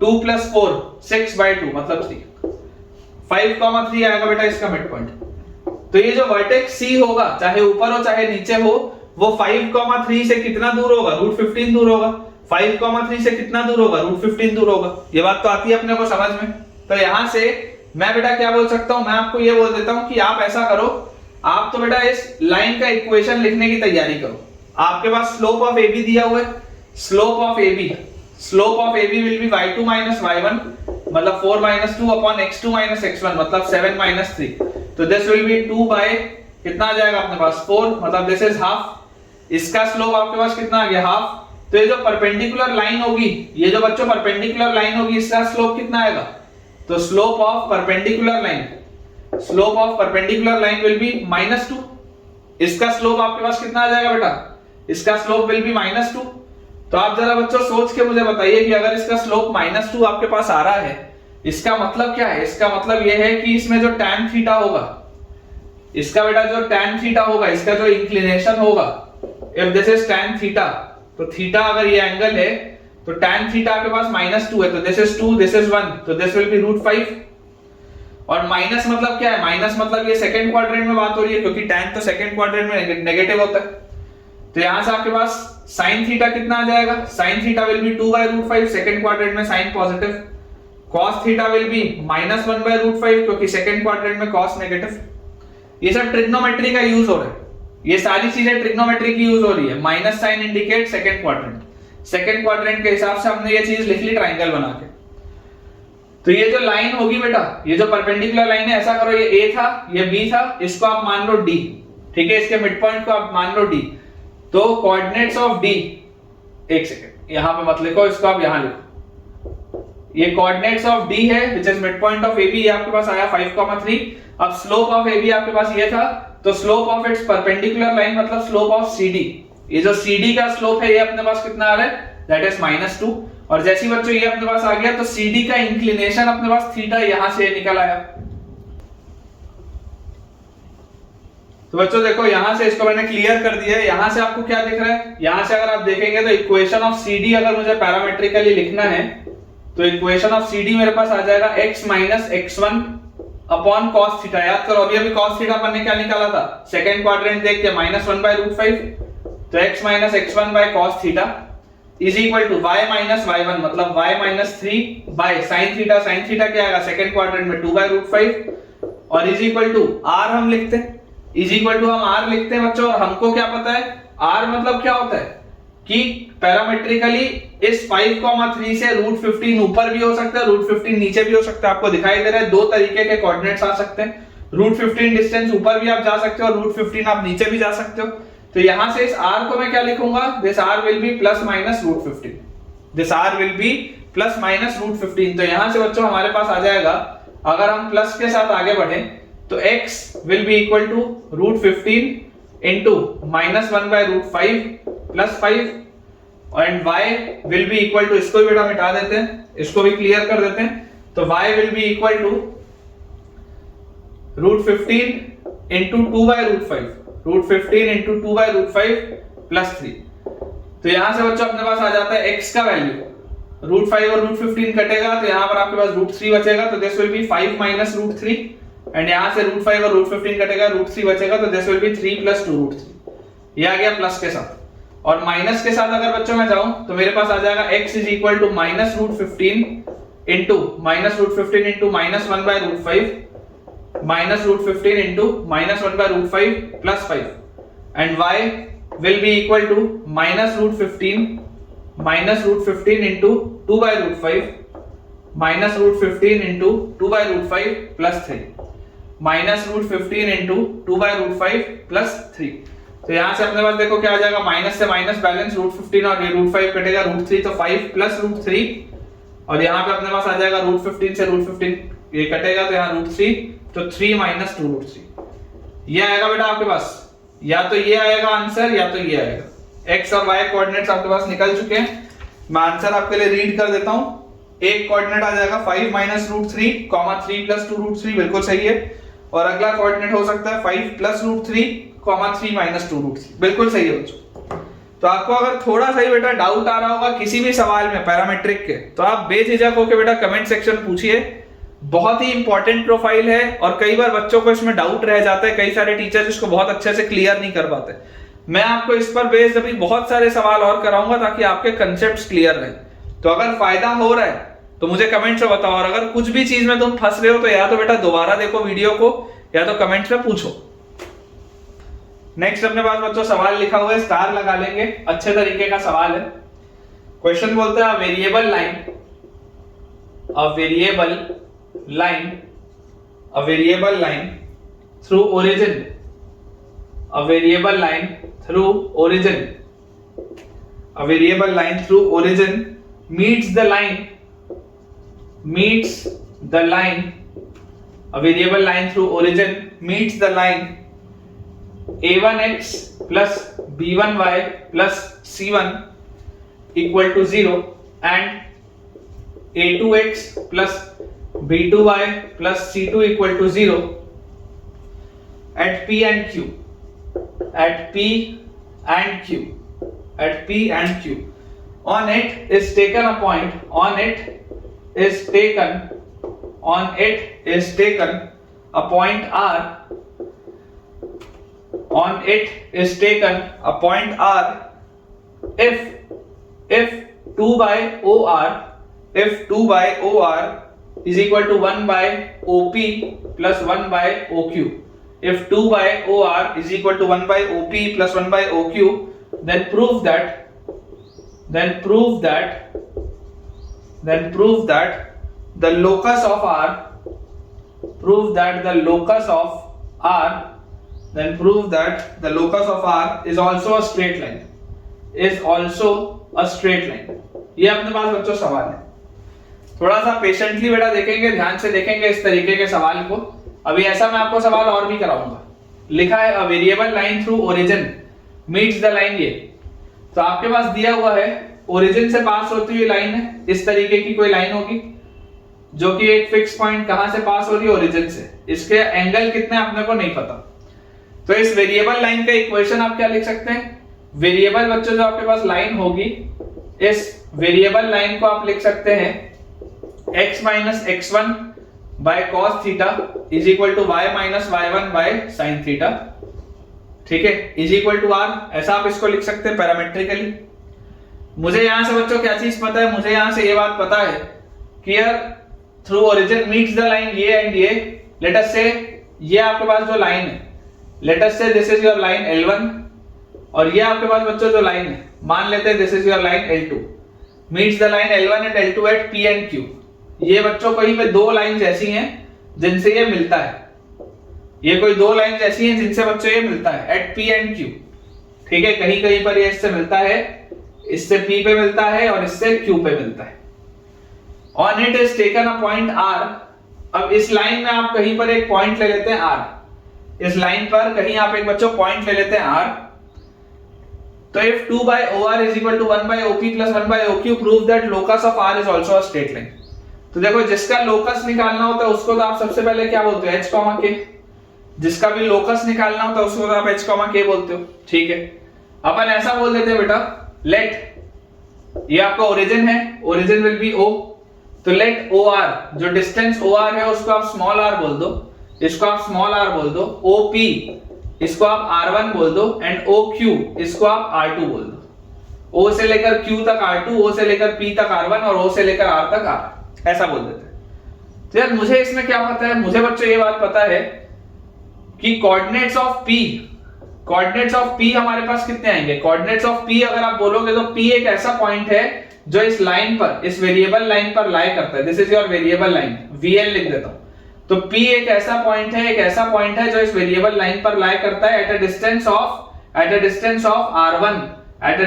2 + 4 6/2 मतलब 3। 5,3 आएगा बेटा इसका मिड पॉइंट। तो ये जो वर्टेक्स C होगा चाहे ऊपर हो चाहे नीचे हो वो 5,3 से कितना दूर होगा? √15 दूर होगा। 5,3 से कितना दूर होगा? √15 दूर होगा। ये बात तो आती है अपने को समझ में। तो यहां से मैं बेटा क्या बोल सकता हूं? मैं आपको ये बोल देता हूं कि आप ऐसा करो, आप तो बेटा इस लाइन का इक्वेशन लिखने की तैयारी करो। आपके पास स्लोप ऑफ AB दिया हुआ है। Slope of AB will be y2 - y1 मतलब 4 - 2 अपॉन x2 - x1 मतलब 7 - 3। तो दिस विल बी 2 बाय कितना आ जाएगा अपने पास? 4 मतलब दिस इज हाफ। इसका स्लोप आपके पास कितना आ गया? हाफ। तो ये जो परपेंडिकुलर लाइन होगी, ये जो बच्चों परपेंडिकुलर लाइन होगी इसका स्लोप कितना आएगा? तो slope of perpendicular line will be -2। इसका स्लोप आपके पास कितना आ जाएगा बेटा, इसका स्लोप विल बी -2। तो आप जरा बच्चों सोच के मुझे बताइए कि अगर इसका स्लोप -2 आपके पास आ रहा है, इसका मतलब क्या है? इसका मतलब यह है कि इसमें जो tan थीटा होगा, इसका बेटा जो tan थीटा होगा, इसका जो इंक्लिनेशन होगा, if this is tan theta, तो थीटा अगर ये एंगल है तो tan थीटा आपके पास -2 है, तो दिस इज 2, दिस इज 1, तो दिस विल बी √5। और माइनस मतलब क्या है? माइनस मतलब ये सेकंड क्वाड्रेंट में बात हो रही है, क्योंकि tan तो सेकंड क्वाड्रेंट में नेगेटिव होता है। तो यहां से आपके पास sin थीटा कितना आ जाएगा? sin theta will be 2/√5, second quadrant में sin positive. cos theta will be -1/√5, क्योंकि सेकंड क्वाड्रेंट में cos नेगेटिव। ये सब ट्रिग्नोमेट्री का यूज हो रहा है, ये सारी चीजें ट्रिग्नोमेट्री की यूज हो रही है। Minus sign indicate second quadrant, second quadrant के हिसाब से हमने ये चीज लिख ली ट्राइंगल बना के। तो ये जो लाइन होगी बेटा, ये जो परपेंडिकुलर लाइन है, ऐसा करो ये A था, ये B था, इसको आप मान लो D, ठीक है, इसके मिड पॉइंट को आप मान लो D। तो कोऑर्डिनेट्स ऑफ D, एक सेकंड यहां पे मत लिखो, इसको आप यहां लिखो। ये कोऑर्डिनेट्स ऑफ D है which is mid point of AB, ये आपके पास आया 5,3। अब स्लोप ऑफ AB आपके पास ये था, तो slope of its perpendicular line मतलब स्लोप ऑफ CD, ये जो CD का स्लोप है ये अपने पास कितना आ रहा है? That is -2। और जैसे बच्चों ये अपने पास आ गया, तो CD का इंक्लिनेशन अपने पास थीटा यहां से निकल आया। तो बच्चों देखो यहां से इसको मैंने क्लियर कर दिया है। यहां से आपको क्या दिख रहा है? यहां से अगर आप देखेंगे तो इक्वेशन ऑफ CD अगर मुझे पैरामेट्रिकली लिखना है, तो इक्वेशन ऑफ CD मेरे पास आ जाएगा x - x1 upon cos theta. याद करो अभी cos थीटा पर ने क्या निकाला था? सेकंड क्वाड्रेंट देख के -1/√5, तो x - x1 by cos theta is equal to y - y1 मतलब y - 3 by sin theta. sin theta क्या आएगा? सेकंड क्वाड्रेंट में 2/√5 और इज इक्वल टू r हम लिखते हैं, इज इक्वल टू हम r लिखते हैं बच्चों। और हमको क्या पता है r मतलब क्या होता है कि पैरामेट्रिकली इस 5,3 से √15 ऊपर भी हो सकता है, √15 नीचे भी हो सकता है। आपको दिखाई दे रहा है दो तरीके के कोऑर्डिनेट्स आ सकते हैं, √15 डिस्टेंस ऊपर भी आप जा सकते हो और √15 आप नीचे भी जा सकते हो। तो यहां से इस r को मैं क्या लिखूंगा? This r will be ±√15, this r will be ±√15। तो यहां से बच्चों हमारे पास आ जाएगा, अगर हम प्लस के साथ आगे बढ़े तो x will be equal to √15 into -1/√5 + 5 and y will be equal to, इसको भी बेटा मिटा देते हैं, इसको भी क्लियर कर देते हैं। तो y will be equal to √15 into 2/√5, √15 into 2/√5 + 3। तो यहां से बच्चों अपने पास आ जाता है x का वैल्यू, √5 और √15 कटेगा तो यहां पर आपके पास √3 बचेगा, तो दिस विल बी 5 - √3 एंड यहां से √5 और √15 कटेगा, √3 बचेगा, तो दिस विल बी 3 + 2 √3। ये आ गया प्लस के साथ। और माइनस के साथ अगर बच्चों मैं जाऊं तो मेरे पास आ जाएगा x is equal to -√15 into -√15 into -1/√5 -√15 into -1/√5 + 5 and y will be equal to -√15 into 2/√5 -√15 into 2/√5 + 3 -√15 into 2/√5 + 3। तो यहां से अपने पास देखो क्या आ जाएगा, माइनस से माइनस बैलेंस √15 और ये √5 कटेगा, √3 तो 5 + √3 और यहाँ पे अपने पास आ जाएगा √15 से √15 ये कटेगा तो यहाँ √3 तो 3 - 2√3। ये आएगा बेटा आपके पास, या तो ये आएगा आंसर या तो ये आएगा। x और y कोऑर्डिनेट्स आपके पास निकल चुके हैं। मैं आंसर आपके लिए रीड कर देता हूं। एक कोऑर्डिनेट आ जाएगा 5 - √3, 3 + 2√3 बिल्कुल सही है। और अगला कोऑर्डिनेट हो सकता है 5 + √3, 3 - 2√3 बिल्कुल सही है बच्चों। तो आपको अगर थोड़ा सा ही बेटा डाउट आ रहा होगा किसी भी सवाल में पैरामेट्रिक के, तो आप बेझिझक होकर बेटा कमेंट सेक्शन पूछिए। बहुत ही इंपॉर्टेंट प्रोफाइल है और कई बार बच्चों को इसमें डाउट रह जाता है, कई सारे टीचर्स इसको बहुत अच्छे से क्लियर नहीं कर पाते। मैं आपको इस पर बेस्ड अभी बहुत सारे सवाल और कराऊंगा ताकि आपके कंसेप्ट्स क्लियर रहे। तो अगर फायदा हो रहा है तो मुझे कमेंट्स में बताओ, और अगर कुछ भी चीज में तुम फंस रहे हो तो या तो बेटा दोबारा देखो वीडियो को या तो कमेंट्स में पूछो। नेक्स्ट अपने पास बच्चों सवाल लिखा हुआ है, स्टार लगा लेंगे, अच्छे तरीके का सवाल है। क्वेश्चन बोलता है variable line through origin, a variable line through origin meets the line, a variable line through origin meets the line a1x plus b1y plus c1 equal to 0 and a2x plus b2y plus c2 equal to 0 at p and q, at p and q, at p and q. On it is taken a point, on it is taken a point r, on it is taken a point r if 2 by OR, if 2 by OR is equal to 1 by OP plus 1 by OQ. If 2 by OR is equal to 1 by OP plus 1 by OQ, then prove that the locus of R, prove that the locus of R, then prove that the locus of R is also a straight line, is also a straight line. ये अपने पास बच्चों सवाल है, थोड़ा सा पेशेंटली बेटा देखेंगे, ध्यान से देखेंगे इस तरीके के सवाल को। अभी ऐसा मैं आपको सवाल और भी कराऊंगा। लिखा है a variable line through origin meets the line, ये तो आपके पास दिया हुआ है ओरिजिन से पास होती हुई लाइन है, इस तरीके की कोई लाइन होगी जो कि एक फिक्स पॉइंट कहां से पास हो रही है, ओरिजिन से। इसके एंगल कितने अपने को नहीं पता, तो इस वेरिएबल लाइन का इक्वेशन आप क्या लिख सकते हैं, वेरिएबल बच्चों जो आपके पास लाइन होगी, इस वेरिएबल लाइन को आप लिख सकते हैं x minus x1 by cos theta is equal to y minus y1 by sin theta, ठीक है, इज इक्वल टू r। ऐसा आप इसको लिख सकते हैं पैरामेट्रिकली। मुझे यहां से बच्चों क्या चीज पता है, मुझे यहां से ये बात पता है कि यार through origin meets the line ये एंड ये। लेट अस से ये आपके पास जो लाइन है, लेट अस से this is your line L1 और ये आपके पास बच्चों जो लाइन है, मान लेते हैं this is your line L2, meets the line L1 and L2 at P and Q। ये बच्चों कहीं पे दो लाइन ऐसी हैं जिनसे ये मिलता है, ये कोई दो लाइन ऐसी हैं जिनसे बच्चों ये मिलता है एट P एंड Q, ठीक है, कहीं कहीं पर ये इससे मिलता है, इससे P पे मिलता है और इससे Q पे मिलता है। On it is taken a point R। अब इस लाइन में आप कहीं पर एक पॉइंट ले लेते हैं R, इस लाइन पर कहीं आप एक बच्चों पॉइंट ले लेते हैं R। तो if 2 by OR is equal to 1 by OP plus 1 by OQ proves that locus of R is also a straight line। तो देखो जिसका लोकस निकालना होता है उसको तो आप सबसे पहले क्या बोलते हो, h, k। जिसका भी लोकस निकालना होता है उसको तो आप h, k बोलते हो, ठीक है। अपन ऐसा बोल देते हैं बेटा, लेट ये आपका ओरिजिन है, ओरिजिन विल बी O, तो लेट OR, जो डिस्टेंस OR है उसको आप स्मॉल r बोल दो, इसको आप स्मॉल r बोल दो, OP इसको आप R1 बोल दो एंड OQ इसको आप R2 बोल दो। O से लेकर Q तक R2, O से लेकर P तक R1 और O से लेकर R तक R, ऐसा बोल देते हैं। तो यार मुझे इसमें क्या पता है, मुझे बच्चों ये बात पता है कि coordinates of P, coordinates of P हमारे पास कितने आएंगे, कोऑर्डिनेट्स ऑफ P अगर आप बोलोगे तो P एक ऐसा पॉइंट है जो इस लाइन पर, इस वेरिएबल लाइन पर लाई करता है। This is your variable line, VL लिख देता हूं। तो P एक ऐसा पॉइंट है, एक ऐसा पॉइंट है जो इस वेरिएबल लाइन पर लाई करता है at a distance of R1, at a distance of R1 at a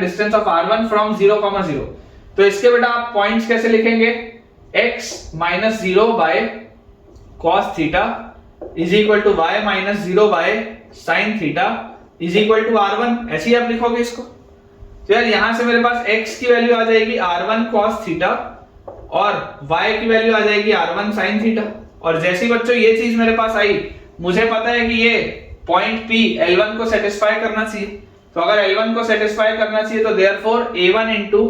distance of R1 from 0, 0। तो इसके बेटा आप पॉइंट्स कैसे लिखेंगे, x minus 0 by cos theta is equal to y minus 0 by sin theta is equal to R1, ऐसे ही आप लिखोगे इसको। तो यार यहां से मेरे पास x की वैल्यू आ जाएगी R1 cos थीटा और y की वैल्यू आ जाएगी R1 sin थीटा। और जैसे ही बच्चों ये चीज मेरे पास आई, मुझे पता है कि ये पॉइंट P L1 को सेटिस्फाई करना चाहिए, तो अगर L1 को सेटिस्फाई करना चाहिए तो therefore A1 into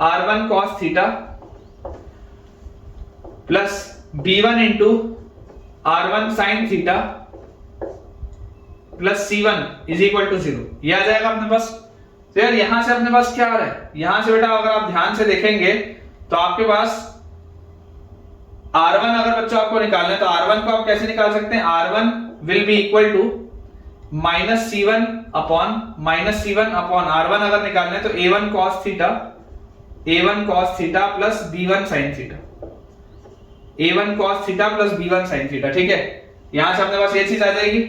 R1 cos theta plus B1 into R1 sin theta plus C1 is equal to 0, ये आ जाएगा अपने पास। तो यार यहां से अपने पास क्या आ रहा है, यहां से बेटा अगर आप ध्यान से देखेंगे तो आपके पास R1 अगर बच्चों आपको निकालना है तो R1 को आप कैसे निकाल सकते हैं, R1 will be equal to minus C1 upon R1 अगर निकालना है तो A1 cos theta plus B1 sin theta, A1 cos theta plus B1 sin theta, ठीक है। यहां से अपने पास ये चीज आ जाएगी,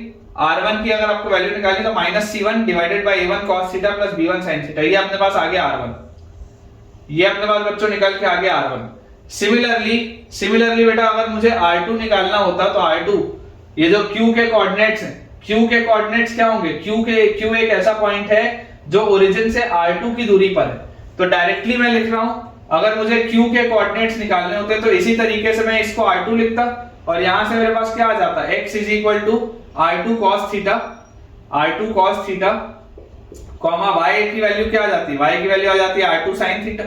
R1 की अगर आपको वैल्यू निकालनी तो minus C1 divided by A1 cos theta plus B1 sin theta, ये अपने पास आ गया R1, ये अपने पास बच्चों निकल के आ गया R1। सिमिलरली बेटा अगर मुझे R2 निकालना होता तो R2 ये जो Q के कोऑर्डिनेट्स हैं, Q के कोऑर्डिनेट्स क्या होंगे? Q एक ऐसा पॉइंट है जो ओरिजिन से R2 की दूरी पर है। तो डायरेक्टली मैं लिख रहा हूं, अगर मुझे Q के कोऑर्डिनेट्स निकालने होते तो इसी तरीके से मैं इसको R2 लिखता और यहां से मेरे पास क्या आ जाता? x R2 cos theta, R2 cos theta, comma y की वैल्यू क्या आ जाती? y की वैल्यू आ जाती है R2 sin थीटा।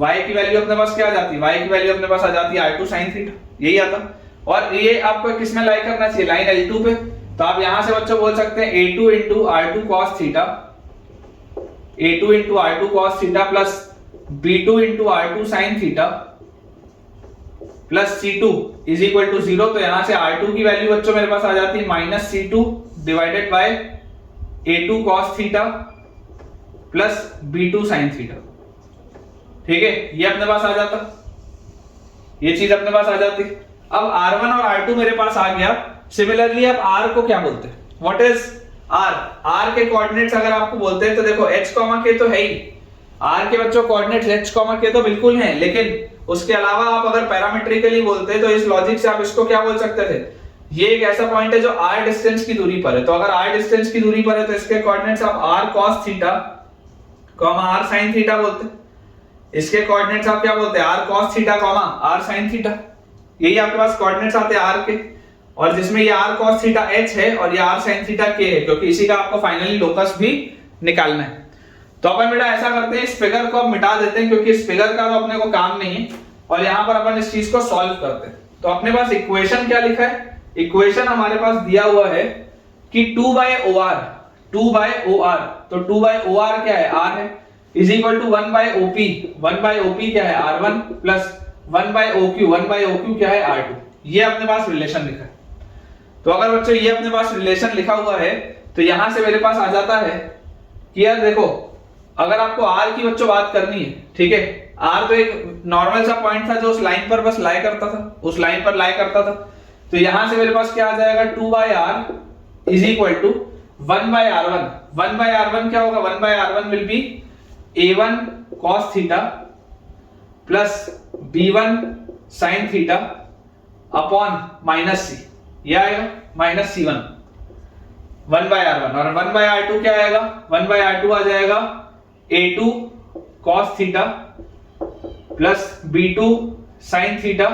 y की वैल्यू अपने पास क्या आ जाती? y की वैल्यू अपने पास आ जाती है R2 sin थीटा, यही आता। और ये आपको किस में लाई करना चाहिए? लाइन L2 पे। तो आप यहां से बच्चों बोल सकते हैं A2 into R2 cos theta, A2 into R2 cos theta plus B2 into R2 sin theta plus C2 is equal to 0। तो यहां से R2 की वैल्यू बच्चों मेरे पास आ जाती है minus C2 divided by A2 cos theta plus B2 sin theta. ठीक है, ये अपने पास आ जाता, ये चीज अपने पास आ जाती। अब R1 और R2 मेरे पास आ गया। सिमिलरली आप R को क्या बोलते हैं? What is R? R के कोऑर्डिनेट्स अगर आपको बोलते हैं तो देखो h, k तो है ही। R के बच्चों कोऑर्डिनेट्स h, k तो बिल्कुल हैं, लेकिन उसके अलावा आप अगर पैरामीट्रिकली बोलते तो इस लॉजिक से आप इसको क्या बोल सकते थे? ये एक ऐसा पॉइंट है जो r डिस्टेंस की दूरी पर है। तो अगर r डिस्टेंस की दूरी पर है तो इसके कोऑर्डिनेट्स आप r cos theta, r sin theta बोलते हैं। इसके कोऑर्डिनेट्स आप क्या बोलते हैं? r cos theta, r sin theta. यही आपके पास कोऑर्डिनेट्स आते हैं r के, और जिसमें ये r cos थीटा h है और ये r sin थीटा k है, क्योंकि इसी का आपको फाइनली लोकस भी निकालना है। तो अपन बेटा ऐसा करते हैं, इस फिगर को अब मिटा देते हैं क्योंकि इस फिगर का तो अपने को काम नहीं है, और यहां पर अपन इस चीज को सॉल्व करते हैं। तो अपने पास इक्वेशन क्या लिखा है? इक्वेशन हमारे पास दिया हुआ है कि 2/OR, तो 2/OR क्या है? r है, is equal to 1/OP, 1/OP क्या है? R1 प्लस 1/OQ क्या है? R2। ये अपने पास रिलेशन लिखा है। तो अगर बच्चों ये अपने पास रिलेशन लिखा हुआ है तो यहां से मेरे पास आ जाता है कि यार देखो, अगर आपको R की बच्चों बात करनी है, ठीक है, R तो एक नॉर्मल सा पॉइंट था जो उस लाइन पर बस लाई करता था, उस लाइन पर लाई करता था। तो यहां से मेरे पास क्या आ जाएगा? 2/R is equal to 1/R1। 1/R1 क्या होगा? 1/R1 will be A1 cos theta plus B1 sin theta upon minus C, ये आएगा माइनस C1 1/R1। और 1/R2 क्या आएगा? 1/R2 आ जाएगा A2 cos theta plus B2 sin theta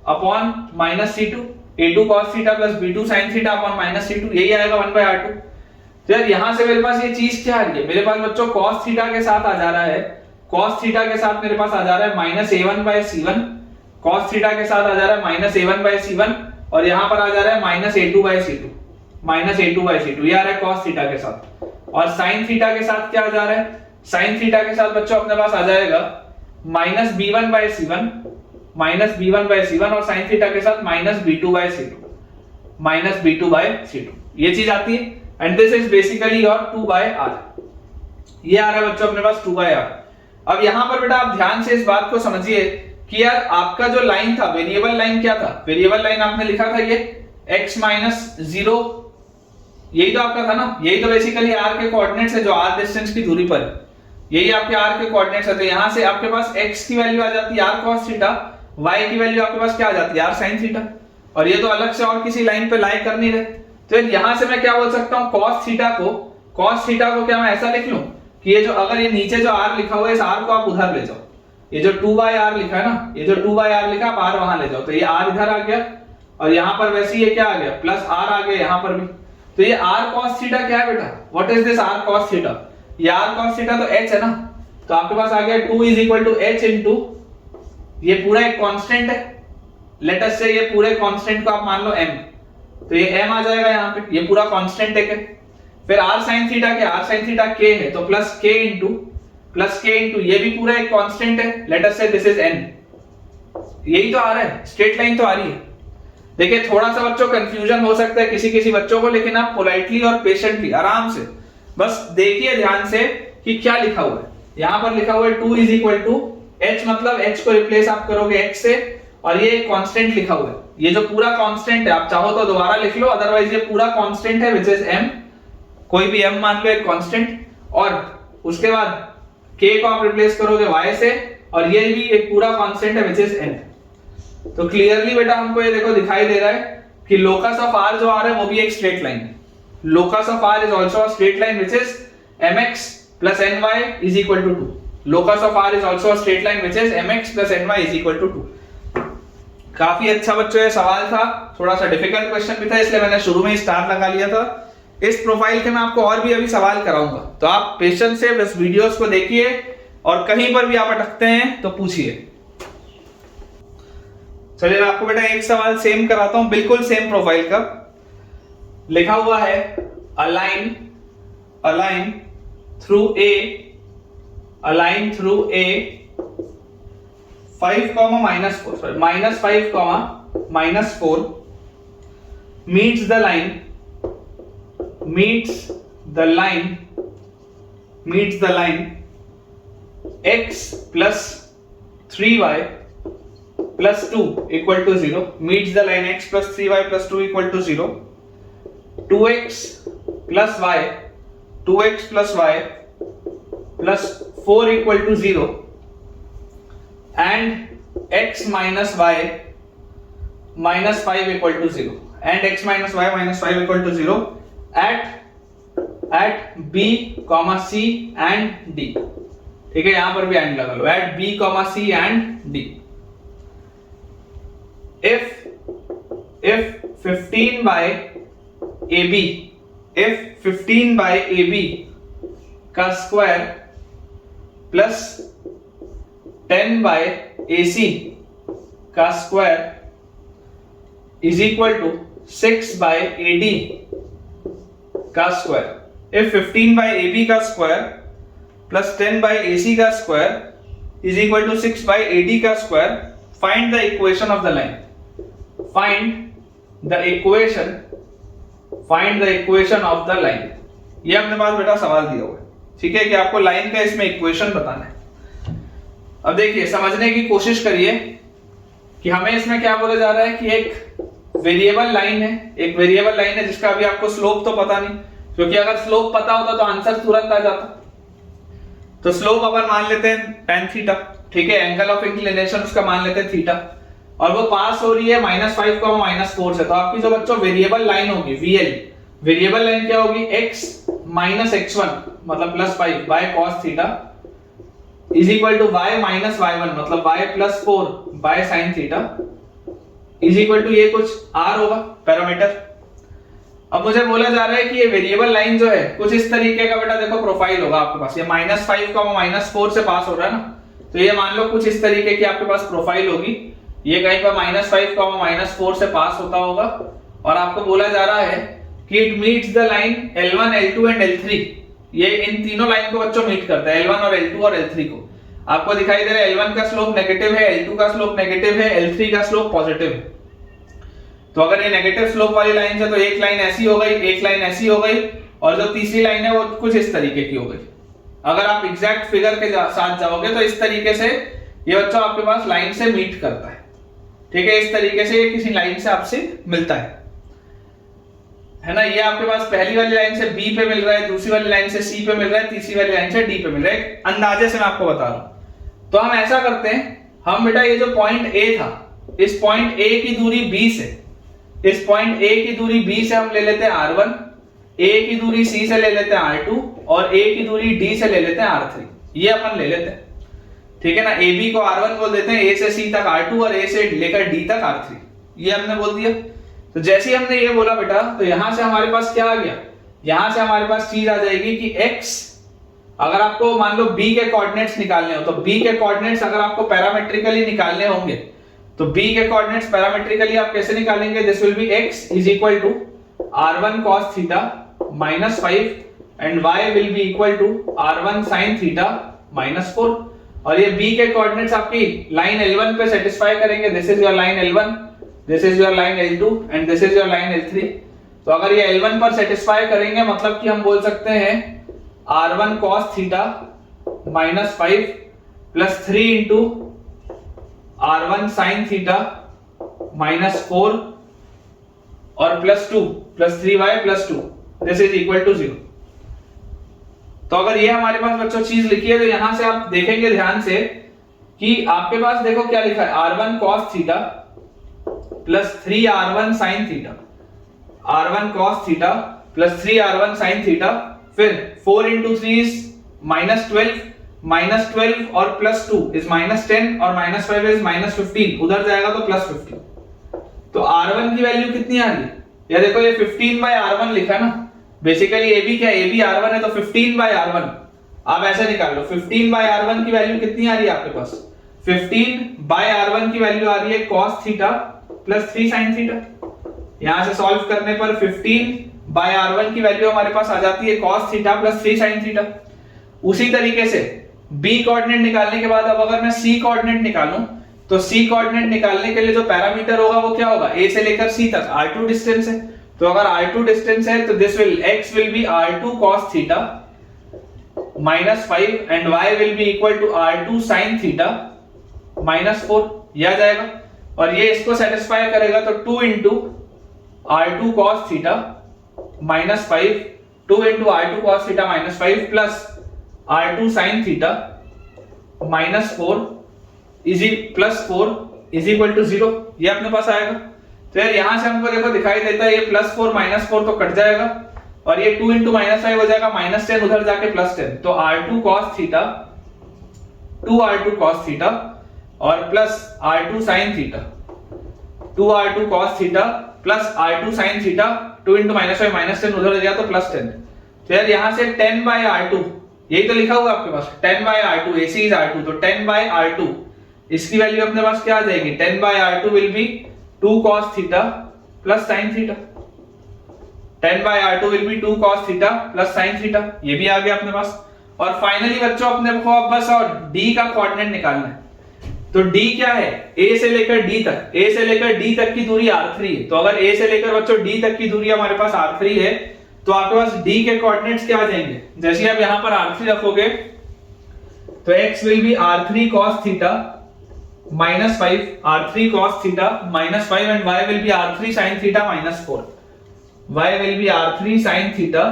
upon minus C2। A2 cos theta plus B2 sin theta upon minus C2, यही आएगा 1/R2। तो यार यहां से मेरे पास ये चीज क्या आ रही है? मेरे पास बच्चों cos थीटा के साथ आ जा रहा है, cos थीटा के साथ मेरे पास आ जा रहा है माइनस A1/C1, cos थीटा के साथ आ जा रहा है माइनस A1/C1, और यहां पर आ जा रहा है माइनस A2/C2, माइनस A2/C2, ये आ रहा है cos थीटा के साथ। और sin थीटा के साथ क्या आ जा रहा है? sin थीटा के साथ बच्चों अपने पास आ जाएगा माइनस B1/C1, माइनस B1/C1, और sin थीटा के साथ माइनस B2/C2, माइनस B2/C2, ये चीज आती है। And this is basically your 2/R। ये आ रहा है बच्चों अपने पास 2/R। अब यहां पर बेटा आप ध्यान से इस बात को समझिए कि यार आपका जो लाइन था, वेरिएबल लाइन क्या था? वेरिएबल लाइन आपने लिखा था ये x माइनस 0, यही तो आपका था ना, यही तो बेसिकली r के कोऑर्डिनेट्स है जो r डिस्टेंस की दूरी पर है, यही आपके r के कोऑर्डिनेट्स है। तो यहां से आपके पास x की वैल्यू आ जाती है r cos थीटा, y की वैल्यू आपके पास क्या आ जाती है? r sin थीटा, और ये तो अलग से और किसी लाइन पे लाई कर नहीं रहे। तो यहां से मैं क्या बोल सकता हूं? cos थीटा को क्या मैं ऐसा लिख लूं कि ये जो, अगर ये नीचे जो r लिखा हुआ है, इस r को आप उधर ले जाओ, ये जो 2/R लिखा है ना, ये जो 2/R लिखा आप r वहां ले जाओ, तो ये r इधर आ गया, और यहां पर वैसे ये क्या आ गया? प्लस r आ गया यहां पर भी। तो ये r cos थीटा क्या है बेटा? What is this r cos theta? ये r cos थीटा तो h है ना, तो आपके पास आ गया 2 is equal to h into, ये पूरा एक कांस्टेंट है, लेट अस से ये पूरे कांस्टेंट को आप मान लो m, तो ये m आ जाएगा यहाँ पे, ये पूरा कांस्टेंट है। फिर r sin थीटा क्या? r sin थीटा k है, तो प्लस k इंटू ये भी पूरा एक कांस्टेंट है, लेट अस से दिस इज n, यही तो आ रहा है, स्ट्रेट लाइन तो आ रही है। देखिए थोड़ा सा बच्चों कंफ्यूजन हो सकता है किसी बच्चों को, लेकिन आप पोलाइटली और पेशेंटली आराम से बस देखिए ध्यान से कि क्या लिखा हुआ है। यहां पर लिखा हुआ है 2 इज इक्वल टू h, मतलब h को रिप्लेस आप करोगे x से, और ये कांस्टेंट लिखा हुआ है, ये जो पूरा कांस्टेंट है, आप चाहो तो दोबारा लिख लो, अदरवाइज ये पूरा कांस्टेंट है विच इज m, कोई भी m मान लो एक कांस्टेंट, और उसके बाद k को आप रिप्लेस करोगे y से, और ये भी एक पूरा कांस्टेंट है विच इज n। तो क्लियरली बेटा हमको ये देखो दिखाई दे रहा है कि लोकस ऑफ आर जो आ रहा है वो भी एक स्ट्रेट लाइन है। Locus of R is also a straight line which is mx plus ny is equal to 2. Locus of r is also a straight line which is mx plus ny is equal to 2. काफी अच्छा बच्चों ये सवाल था, थोड़ा सा डिफिकल्ट क्वेश्चन भी था, इसलिए मैंने शुरू में ही स्टार लगा लिया था। इस प्रोफाइल के मैं आपको और भी अभी सवाल कराऊंगा, तो आप पेशेंस से बस वीडियोस को देखिए और कहीं पर भी आप अटकते हैं तो पूछिए। चलिए मैं आपको बेटा एक सवाल सेम कराता हूं, बिल्कुल सेम प्रोफाइल का। लिखा हुआ है align through A 5 comma minus 4 sorry minus 5 comma minus 4 meets the line x plus 3y plus 2 equal to 0, meets the line x plus 3y plus 2 equal to 0, 2x plus y plus 4 equal to 0 and x minus y minus 5 equal to 0 and x minus y minus 5 equal to 0 at b comma c and d। ठीक है, यहां पर भी एंड लगा लो, at b comma c and d। if 15 by AB का स्क्वायर प्लस 10 by AC का square is equal to 6 by AD का स्क्वायर। if 15 by AB का स्क्वायर प्लस 10 by AC का square is equal to 6 by AD का square, find the equation of the line. Find the equation of the line. ये अपने पास बेटा सवाल दिया हुआ है, ठीक है, कि आपको लाइन का इसमें इक्वेशन बताना है। अब देखिए समझने की कोशिश करिए कि हमें इसमें क्या बोला जा रहा है कि एक वेरिएबल लाइन है जिसका अभी आपको स्लोप तो पता नहीं, क्योंकि अगर स्लोप पता होता तो आंसर तुरंत आ जाता। तो स्लोप अपन मान लेते हैं tan थीटा, ठीक है, एंगल ऑफ इंक्लिनेशन उसका मान लेते हैं थीटा, और वो पास हो रही है -5 -4 से। तो आपकी जो बच्चों वेरिएबल लाइन होगी VL, वेरिएबल लाइन क्या होगी, x minus x1 मतलब +5 by cos theta is equal to y minus y1 मतलब y plus 4 by sin theta is equal to ये कुछ r होगा पैरामीटर। अब मुझे बोला जा रहा है कि ये वेरिएबल लाइन जो है कुछ इस तरीके का बेटा देखो प्रोफाइल होगा आपके पास, ये -5 -4 से पास हो रहा है ना, तो ये मान लो कुछ इस तरीके की आपके पास प्रोफाइल होगी, ये कहीं पर -5 -4 से पास होता होगा, और आपको बोला जा रहा है कि it meets the line L1 L2 and L3। ये इन तीनों लाइन को बच्चों मीट करता है, L1 और L2 और L3 को। आपको दिखाई दे रहा है L1 का स्लोप नेगेटिव है, L2 का स्लोप नेगेटिव है, L3 का स्लोप पॉजिटिव है। तो अगर ये नेगेटिव स्लोप वाली लाइन है तो एक लाइन ऐसी हो गई, एक लाइन ऐसी हो गई, और जो तीसरी लाइन है वो कुछ इस तरीके की हो गई। अगर आप एग्जैक्ट फिगर के साथ जाओगे तो इस तरीके से ये बच्चों आपके पास लाइन से मीट करता है, ठीक है, इस तरीके से ये किसी लाइन से आपसे मिलता है ना। ये आपके पास पहली वाली लाइन से B पे मिल रहा है, दूसरी वाली लाइन से C पे मिल रहा है, तीसरी वाली लाइन से D पे मिल रहा है, अंदाजे से मैं आपको बता रहा हूं। तो हम ऐसा करते हैं, हम बेटा ये जो पॉइंट A था, इस पॉइंट A की दूरी B से, इस पॉइंट A की दूरी B से हम ले लेते हैं R1, A की दूरी C से ले लेते हैं R2, और A की दूरी D से ले लेते हैं R3। ये अपन ले लेते हैं, ठीक है ना। AB को R1 बोल देते हैं, A से C तक R2 और A से लेकर D तक R3, ये हमने बोल दिया। तो जैसे ही हमने ये बोला बेटा, तो यहां से हमारे पास क्या आ गया, यहां से हमारे पास चीज आ जाएगी कि x, अगर आपको मान लो B के कोऑर्डिनेट्स निकालने हो, तो B के कोऑर्डिनेट्स अगर आपको पैरामेट्रिकली निकालने होंगे, तो B के कोऑर्डिनेट्स पैरामेट्रिकली आप कैसे निकालेंगे, this will be x is equal to R1 cos theta -5 and y will be equal to R1 sin theta -4। और ये B के कोऑर्डिनेट्स आपकी लाइन L1 पे सेटिस्फाई करेंगे, this is your line L1, this is your line L2 and this is your line L3। तो अगर ये L1 पर सेटिस्फाई करेंगे, मतलब कि हम बोल सकते हैं R1 cos theta -5 plus 3 into R1 sin theta -4 और +2 plus 3y plus 2, this is equal to 0। तो अगर ये हमारे पास बच्चों चीज लिखी है, तो यहां से आप देखेंगे ध्यान से कि आपके पास देखो क्या लिखा है, R1 cos theta plus 3r1 sine theta, r1 cos theta plus 3r1 sine theta, फिर 4 into 3 is -12 और प्लस 2 is -10 और -5 is -15, उधर जाएगा तो प्लस 15। तो r1 की वैल्यू कितनी आ रही है? ये देखो ये 15/r1 लिखा है ना, बेसिकली ab क्या है, ab r1 है तो 15/r1। आप ऐसे निकाल लो 15/r1 की वैल्यू कितनी आ रही है आपके पास, 15/r1 की वैल्यू आ रही है cos theta plus 3 sin theta. यहां से सॉल्व करने पर 15/r1 की वैल्यू हमारे पास आ जाती है cos theta plus 3 sin theta. उसी तरीके से b कोऑर्डिनेट निकालने के बाद अब अगर मैं c कोऑर्डिनेट निकालूं तो c कोऑर्डिनेट निकालने के लिए जो पैरामीटर होगा वो क्या होगा, a से लेकर c तक r2 डिस्टेंस है। तो अगर r2 डिस्टेंस है तो this will x will be r2 cos theta -5 and y will be equal to r2 sin theta -4, यह आ जाएगा। और ये इसको सेटिस्फाई करेगा तो 2 into r2 cos theta -5, 2 into r2 cos theta -5 plus r2 sin theta -4 is equal to 0, ये अपने पास आएगा। तो यार यहां से हमको देखो दिखाई देता है ये +4 -4 तो कट जाएगा और ये 2 into -5 हो जाएगा -10, उधर जाके +10, तो r2 cos theta 2r2 cos theta और plus r2 sin theta 2r2 cos theta plus r2 sin theta, 2 into -5 -10 उधर गया तो +10। तो यार यहां से 10/r2, यही तो लिखा हुआ आपके पास 10/r2, AC is r2, तो 10/r2 इसकी वैल्यू अपने पास क्या आ जाएगी, 10/r2 will be 2 cos theta plus sin theta, 10/r2 will be 2 cos theta plus sin theta, ये भी आ गया अपने पास। और फाइनली बच्चों अपने को अब बस और d का कोऑर्डिनेट निकालना है। तो d क्या है, a से लेकर d तक, a से लेकर d तक की दूरी r3 है। तो अगर a से लेकर बच्चों d तक की दूरी हमारे पास r3 है तो आपके पास d के कोऑर्डिनेट्स क्या आ जाएंगे, जैसे आप यहां पर r3 रखोगे तो x will B r3 cos theta -5, r3 cos theta -5 and y will B r3 sin theta -4, y will B r3 sin theta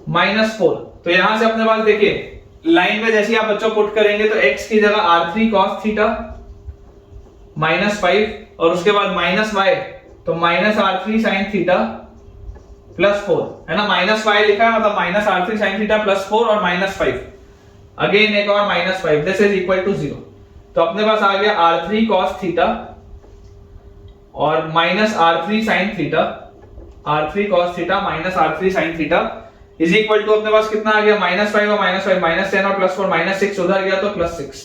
-4। तो यहां से अपने पास देखिए लाइन में जैसे आप बच्चों पुट करेंगे तो x की जगह r3 cos थीटा -5 और उसके बाद -y तो -r3 sin थीटा +4 है ना, -y लिखा है मतलब -r3 sin थीटा +4 और -5 अगेन एक और -5, दिस इज इक्वल टू 0। तो अपने पास आ गया r3 cos थीटा और -r3 sin theta, r3 cos theta -r3 sin theta is equal to अपने पास कितना आ गया, -5 और -5 -10 और +4 -6 उधर गया तो +6।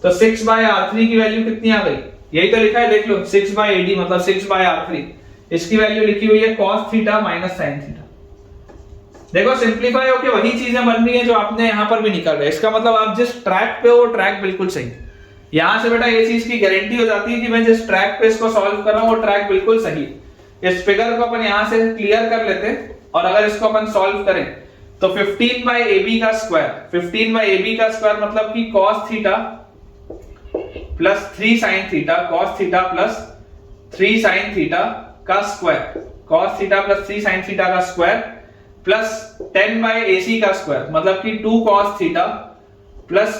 तो 6/r3 की वैल्यू कितनी आ गई, यही तो लिखा है देख लो 6/AD मतलब 6/r3, इसकी वैल्यू लिखी हुई है cos थीटा sin थीटा। देखो सिंपलीफाई होके वही चीजें बन रही है जो आपने यहां पर भी निकाल रहे हैं, इसका मतलब आप जिस ट्रैक पे हो ट्रैक बिल्कुल सही। यहां से बेटा ये चीज की गारंटी हो जाती है कि मैं जिस ट्रैक पे इसको सॉल्व कर रहा हूं वो ट्रैक बिल्कुल सही। इस फिगर को अपन यहां से क्लियर कर लेते हैं और अगर इसको अपन सॉल्व करें तो 15/AB का स्क्वायर, 15/AB का स्क्वायर मतलब कि cos theta plus 3 sin theta, cos theta plus 3 sin theta का square, cos theta plus 3 sin theta का स्क्वायर प्लस 10/AC का स्क्वायर मतलब कि 2 cos theta plus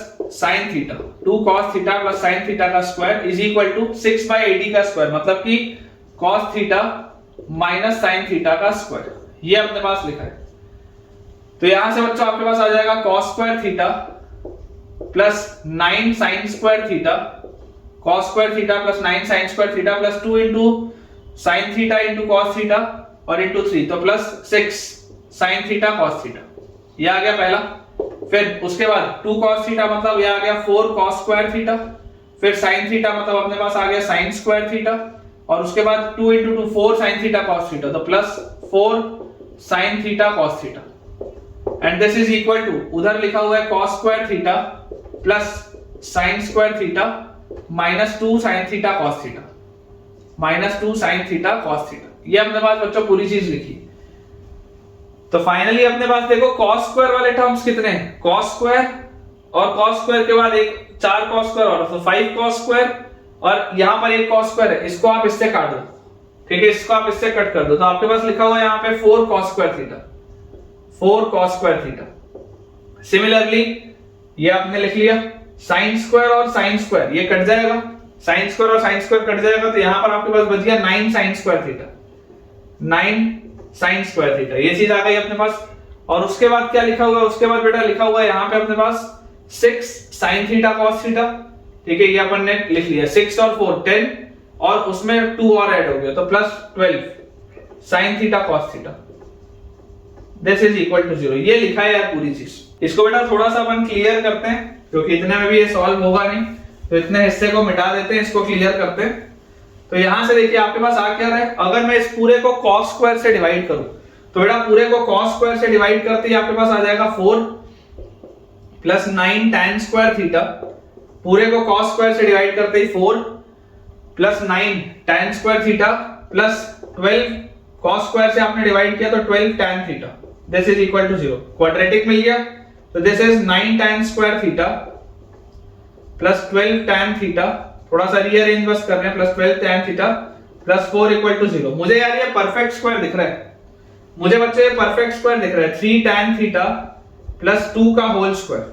sin theta, 2 cos theta plus sin theta का square is equal to 6/AD का स्क्वायर मतलब कि cos theta minus sin theta का स्क्वायर, ये अपने पास लिखा है। तो यहां से बच्चों आपके पास आ जाएगा cos square theta plus 9 sin square theta, cos square theta plus 9 sin square theta plus 2 into sin theta into cos theta और into 3 तो plus 6 sin theta cos theta, ये आ गया पहला। फिर उसके बाद 2 cos थीटा मतलब ये आ गया 4 cos स्क्वायर थीटा, फिर sin थीटा मतलब अपने पास आ गया sin स्क्वायर थीटा और उसके बाद 2 into 2 4 sin theta cos theta तो plus 4 sin theta cos theta and this is equal to उधर लिखा हुआ है cos square theta plus sin square theta minus 2 sin theta cos theta, minus 2 sin theta cos theta, ये अपने पास बच्चों पूरी चीज लिखी। तो फाइनली अपने पास देखो cos स्क्वायर वाले टर्म्स कितने हैं, cos स्क्वायर और cos स्क्वायर के बाद एक 4 cos स्क्वायर और तो 5 cos स्क्वायर और यहां पर एक cos स्क्वायर है, इसको आप इससे काट दो, ठीक है, इसको आप इससे कट कर दो तो आपके पास लिखा हुआ है यहां पे 4 cos square theta, 4 cos square theta. Similarly ये आपने लिख लिया sin स्क्वायर और sin स्क्वायर ये कट जाएगा, साइन स्क्वायर और साइन स्क्वायर कट जाएगा तो यहाँ पर आपके पास बच गया 9 sine square theta, 9 sine square theta, ये चीज आ गई अपने पास। और उसके बाद क्या लिखा हुआ है, उसके बाद बेटा लिखा हुआ है यहाँ पे अपने पास 6 साइन थीटा कॉस थीटा, ठीक है, ये अपन ने लिख लिया, 6 और 4 10 और उसमें 2 और ऐड हो गया तो plus 12 sine theta cos theta, this is equal to 0। ये लिखा है यार पूरी चीज। इसको बेटा थोड़ा सा अपन क्लियर करते हैं क्योंकि इतने में भी ये सॉल्व होगा नहीं, तो इतने हिस्से को मिटा देते हैं, इसको क्लियर करते हैं। तो यहां से देखिए आपके पास आ क्या रहा है, अगर मैं इस पूरे को cos स्क्वायर से डिवाइड करूं तो बेटा पूरे को cos स्क्वायर से डिवाइड करते ही आपके पास आ जाएगा 4 प्लस 9 tan स्क्वायर थीटा, पूरे को cos स्क्वायर से डिवाइड करते ही 4 plus 9 tan square theta plus 12 cos square से आपने डिवाइड किया तो 12 tan theta, this is equal to 0। Quadratic मिल गया तो this is 9 tan square theta plus 12 tan theta, थोड़ा सा रीअरेंज बस कर रहे हैं, plus 12 tan theta plus 4 equal to 0। मुझे यार ये परफेक्ट स्क्वायर दिख रहा है, मुझे बच्चे परफेक्ट स्क्वायर दिख रहा है, 3 tan थीटा प्लस 2 का whole square,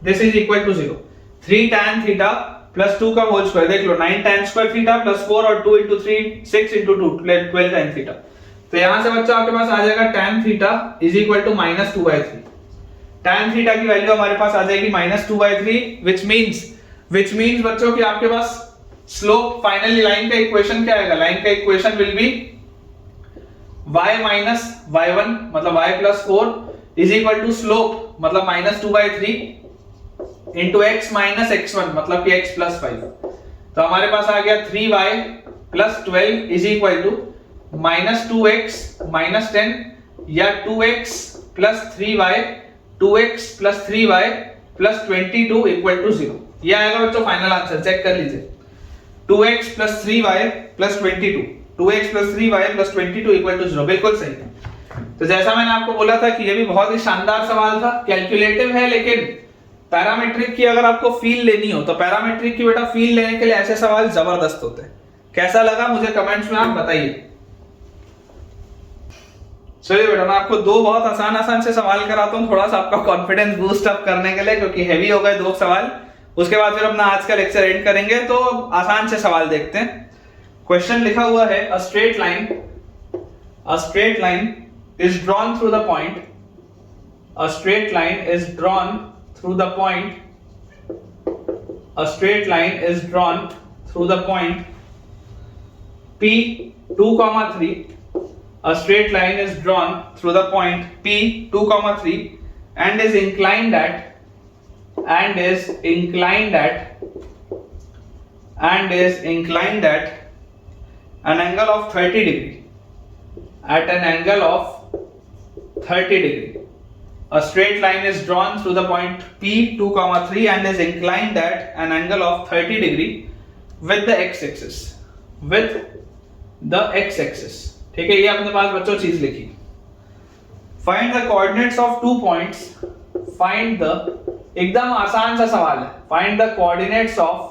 this is equal to 0। 3 tan theta plus 2 का होल स्क्वायर, देख लो 9 tan स्क्वायर थीटा प्लस 4 और 2 into 3 6 into 2 12 tan थीटा। तो यहां से बच्चा आपके पास आ जाएगा tan theta is equal to -2/3। tan theta की वैल्यू हमारे पास आ जाएगी -2/3 which means बच्चों कि आपके पास स्लोप फाइनली लाइन का इक्वेशन क्या आएगा, लाइन का equation will be y minus y1 मतलब y plus 4 is equal to slope मतलब -2/3 into x minus x1 मतलब कि x plus 5। तो हमारे पास आ गया 3y plus 12 is equal to -2x minus 10 या 2x plus 3y 2x plus 3y plus 22 equal to 0। ये आएगा बच्चों फाइनल आंसर, चेक कर लीजिए, 2x plus 3y plus 22, 2x plus 3y plus 22 equal to 0, बिल्कुल सही है। तो जैसा मैंने आपको बोला था कि ये भी बहुत ही शानदार सवाल था, कैलकुलेटिव है लेकिन पैरामेट्रिक की अगर आपको फील लेनी हो तो पैरामेट्रिक की बेटा फील लेने के लिए ऐसे सवाल जबरदस्त होते हैं। कैसा लगा मुझे कमेंट्स में आप बताइए। चलिए बेटा मैं आपको दो बहुत आसान से सवाल कराता हूँ, थोड़ा सा आपका कॉन्फिडेंस बूस्ट अप करने के लिए, क्योंकि हेवी हो गए दो सवाल। उसके बाद फिर अपना आज का लेक्चर एंड करेंगे। तो आसान से सवाल देखते हैं। क्वेश्चन लिखा हुआ है अ straight line is drawn through the point, a straight line is drawn through the point, a straight line is drawn through the point P 2,3, a straight line is drawn through the point P 2,3 and is inclined at an angle of 30 degree, at an angle of 30 degree. A straight line is drawn through the point P 2,3 and is inclined at an angle of 30 degree with the x-axis. With the x-axis. ठीक है, ये अपने पास बच्चों चीज लिखी। Find the coordinates of 2 points. Find the, एकदम आसान सा सवाल है। Find the coordinates of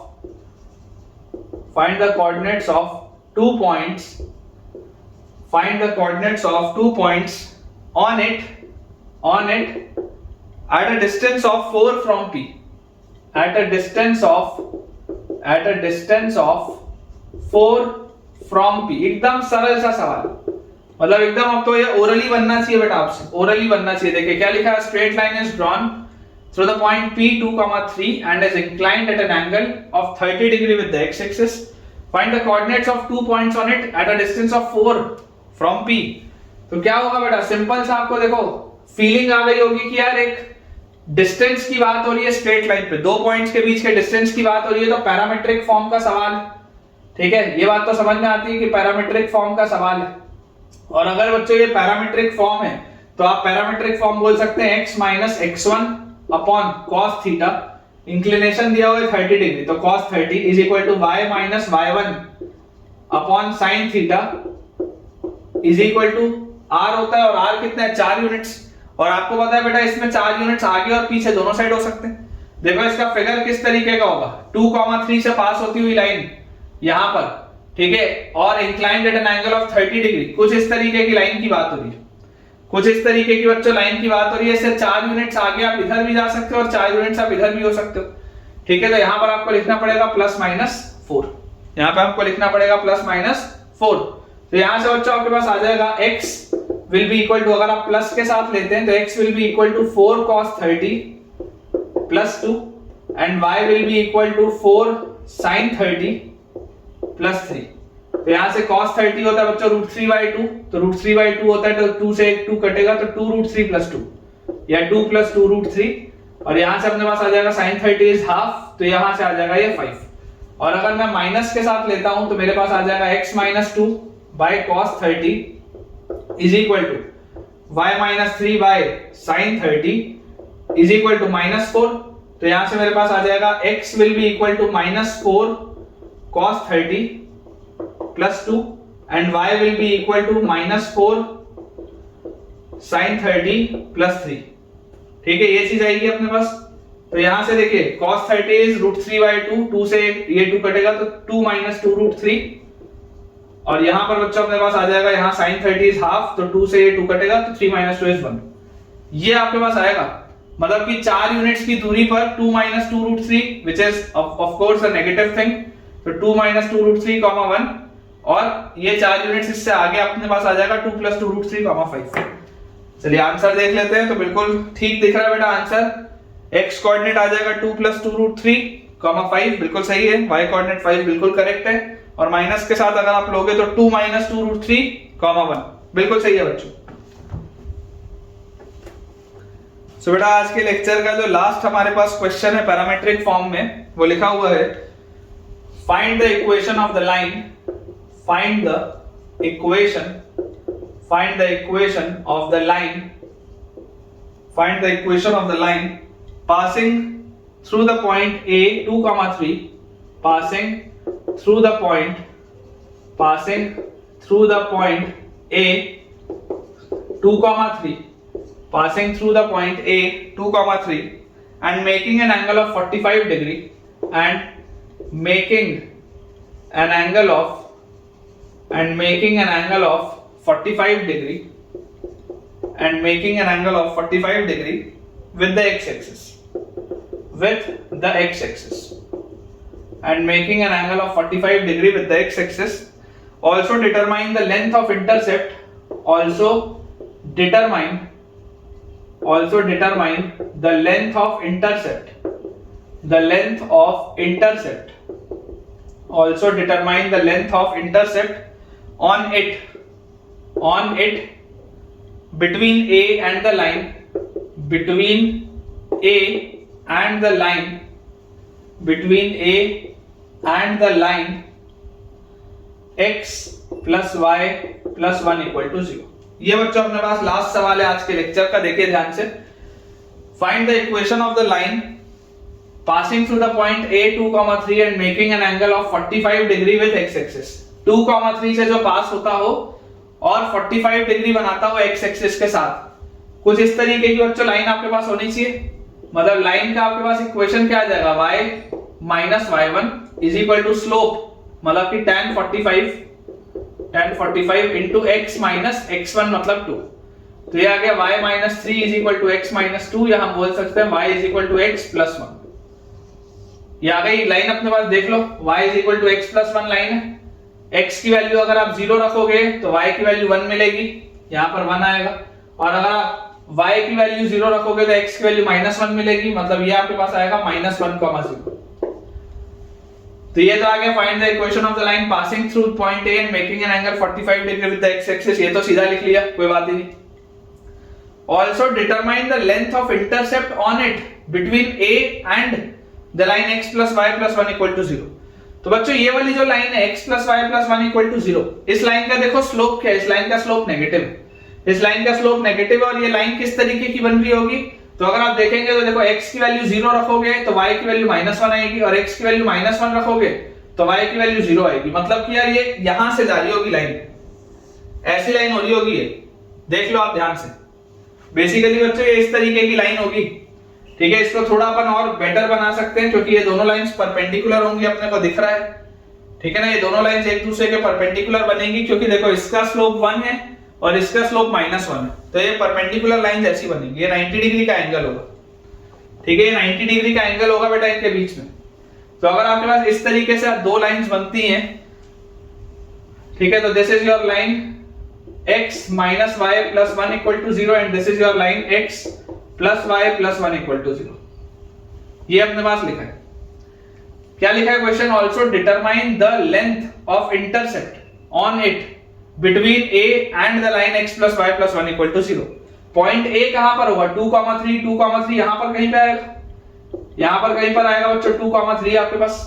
2 points. Find the coordinates of 2 points on it at a distance of 4 from P. At a distance of 4 from P. एकदम सरल सा सवाल, मतलब एकदम अब तो ये ओरली बनना चाहिए बेटा, आपसे ओरली बनना चाहिए। देखिए क्या लिखा है, straight line is drawn through the point P 2,3 and is inclined at an angle of 30 degree with the x-axis. Find the coordinates of 2 points on it at a distance of 4 from P. तो क्या होगा बेटा, सिंपल सा आपको देखो फीलिंग आ गई होगी कि यार एक डिस्टेंस की बात हो रही है स्ट्रेट लाइन पे, दो पॉइंट्स के बीच के डिस्टेंस की बात हो रही है, तो पैरामेट्रिक फॉर्म का सवाल। ठीक है, ये बात तो समझ में आती है कि पैरामेट्रिक फॉर्म का सवाल है। और अगर बच्चों ये पैरामेट्रिक फॉर्म है तो आप पैरामेट्रिक फॉर्म बोल सकते हैं x minus x1 upon cos theta, inclination दिया हुआ है 30 डिग्री, तो cos 30 is equal to y minus y1 upon sin theta is equal to r होता है, और r कितना है 4 यूनिट्स। और आपको पता है बेटा इसमें 4 यूनिट्स आगे और पीछे दोनों साइड हो सकते हैं। देखो इसका फिगर किस तरीके का होगा, 2,3 से पास होती हुई लाइन यहां पर, ठीक है, और inclined at an angle of 30 degree, कुछ इस तरीके की लाइन की बात हो रही है, कुछ इस तरीके की बच्चों लाइन की बात हो रही है। इससे 4 यूनिट्स आगे आप इधर भी जा सकते हो और 4 यूनिट्स आप इधर भी हो सकते हो। ठीक है, तो यहां पर आपको लिखना पड़ेगा प्लस माइनस 4। यहाँ पे हमको लिखना पड़ेगा +-4। तो यहाँ से बच्चों आपके पास आ जाएगा x will be equal to, अगर आप प्लस के साथ लेते हैं तो x will be equal to 4 cos 30 +2 and y will be equal to 4 sin 30 +3। तो यहाँ से cos 30 होता है बच्चों √3/2, तो √3/2 होता है तो 2 से 1 2 कटेगा तो 2√3 + 2 या 2 + 2√3, और यहाँ से अपने पास आ जाएगा sin 30 इज हाफ, तो यहाँ से आ जाएगा ये 5। और अगर मैं माइनस के साथ लेता हूं तो मेरे पास आ जाएगा x - 2 by cos 30 is equal to y - 3 by sin 30 is equal to -4। तो यहां से मेरे पास आ जाएगा x will be equal to -4 cos 30 +2 and y will be equal to -4 sin 30 +3। ठीक है, ये चीज आएगी अपने पास। तो यहां से देखिए cos 30 इज √3/2, 2 से ये 2 कटेगा तो 2 - 2√3, और यहां पर बच्चा अपने पास आ जाएगा यहाँ sin 30 इज हाफ, तो 2 से ये 2 कटेगा तो 3 - 2 इज 1। ये आपके पास आएगा, मतलब कि 4 यूनिट्स की दूरी पर 2 - 2√3 which is of course a negative thing, तो 2 - 2√3, 1, और ये 4 यूनिट्स इससे आगे अपने पास आ जाएगा 2 + 2√3, 5। चलिए आंसर देख लेते हैं। तो बिल्कुल ठीक दिख रहा है बेटा आंसर। x कोऑर्डिनेट आ जाएगा 2 + 2√3, 5, बिल्कुल सही है। y कोऑर्डिनेट 5 बिल्कुल करेक्ट है, और माइनस के साथ अगर आप लोगे तो 2 - 2√3, 1, बिल्कुल सही है बच्चों। सो बेटा आज के लेक्चर का जो लास्ट हमारे पास क्वेश्चन है पैरामीट्रिक फॉर्म में, वो लिखा हुआ है find the equation of the line, find the equation of the line, find the equation of the line passing through the point A 2, 3, passing through the point A 2, 3, passing through the point A 2, 3 and making an angle of 45 degree and making an angle of 45 degree and making an angle of 45 degree with the x-axis, and making an angle of 45 degree with the x-axis. Also determine the length of intercept, also determine the length of intercept, also determine the length of intercept on it between A and the line, x plus y plus 1 equal to 0। ये बच्चों अपने पास लास्ट सवाल है आज के लेक्चर का, देखिए ध्यान से। Find the equation of the line passing through the point A 2, 3 and making an angle of 45 degree with x axis। 2, 3 से जो पास होता हो और 45 डिग्री बनाता हो x एक्सिस के साथ, कुछ इस तरीके की बच्चों लाइन आपके पास होनी चाहिए। मतलब लाइन का आपके पास इक्वेशन क्या आ जाएगा, y - y1 is equal to slope, मतलब कि tan 45 इनटू x - x1 मतलब 2। तो ये आ गया y - 3 is equal to x - 2, या हम बोल सकते हैं y is equal to x + 1। ये आ गई लाइन अपने पास, देख लो y is equal to x + 1 line है। x की वैल्यू अगर आप 0 रखोगे तो y की वैल्यू 1 मिलेगी, यहाँ पर 1 आएगा, और अगर आप y की वैल्यू 0 रखोगे तो x की वैल्यू -1 मिलेगी, मतलब ये आपके पास आएगा -1, 0। तो ये तो आ गया find the equation of the line passing through point A and making an angle 45 degree with the x axis, ये तो सीधा लिख लिया, कोई बात ही नहीं। Also determine the length of intercept on it between A and the line x + y + 1 equal to 0। तो बच्चों ये वाली जो लाइन है x + y + 1 इक्वल टू 0, इस लाइन का देखो स्लोप क्या है, इस लाइन का स्लोप नेगेटिव है, इस लाइन का स्लोप नेगेटिव है। और ये लाइन किस तरीके की बन रही होगी, तो अगर आप देखेंगे तो देखो x की वैल्यू 0 रखोगे तो y की वैल्यू -1 आएगी, और x की वैल्यू -1 रखोगे तो y की वैल्यू 0 आएगी। मतलब कि यार ये यहां से जा रही होगी लाइन, ऐसी लाइन हो रही होगी ये, देख लो आप ध्यान से। बेसिकली बच्चों ये इस तरीके की लाइन होगी, ठीक है। इसको थोड़ा अपन और बेटर बना सकते हैं, क्योंकि ये दोनों लाइंस परपेंडिकुलर होंगी, अपने को दिख रहा है, ठीक है ना। ये दोनों लाइंस एक दूसरे के परपेंडिकुलर बनेंगी, क्योंकि देखो इसका स्लोप 1 है और इसका स्लोप -1 है, तो ये परपेंडिकुलर लाइन जैसी बनेगी। ये 90 डिग्री का एंगल होगा, ठीक है, ये 90 डिग्री का एंगल होगा बेटा इनके बीच में। तो अगर आपके पास इस तरीके से दो लाइंस बनती हैं, ठीक है, तो this is your line x minus y plus 1 equal to 0 and this is your line x plus y plus 1 equal to 0. ये अपने पास लिखा है। क्या लिखा है question? Also determine the length of intercept on it between a and the line x plus y plus 1 equal to 0. Point a कहां पर होगा? 2,3 2,3 यहां पर कहीं पे आएगा, यहां पर कहीं पर आएगा बच्चों 2,3 आपके पास।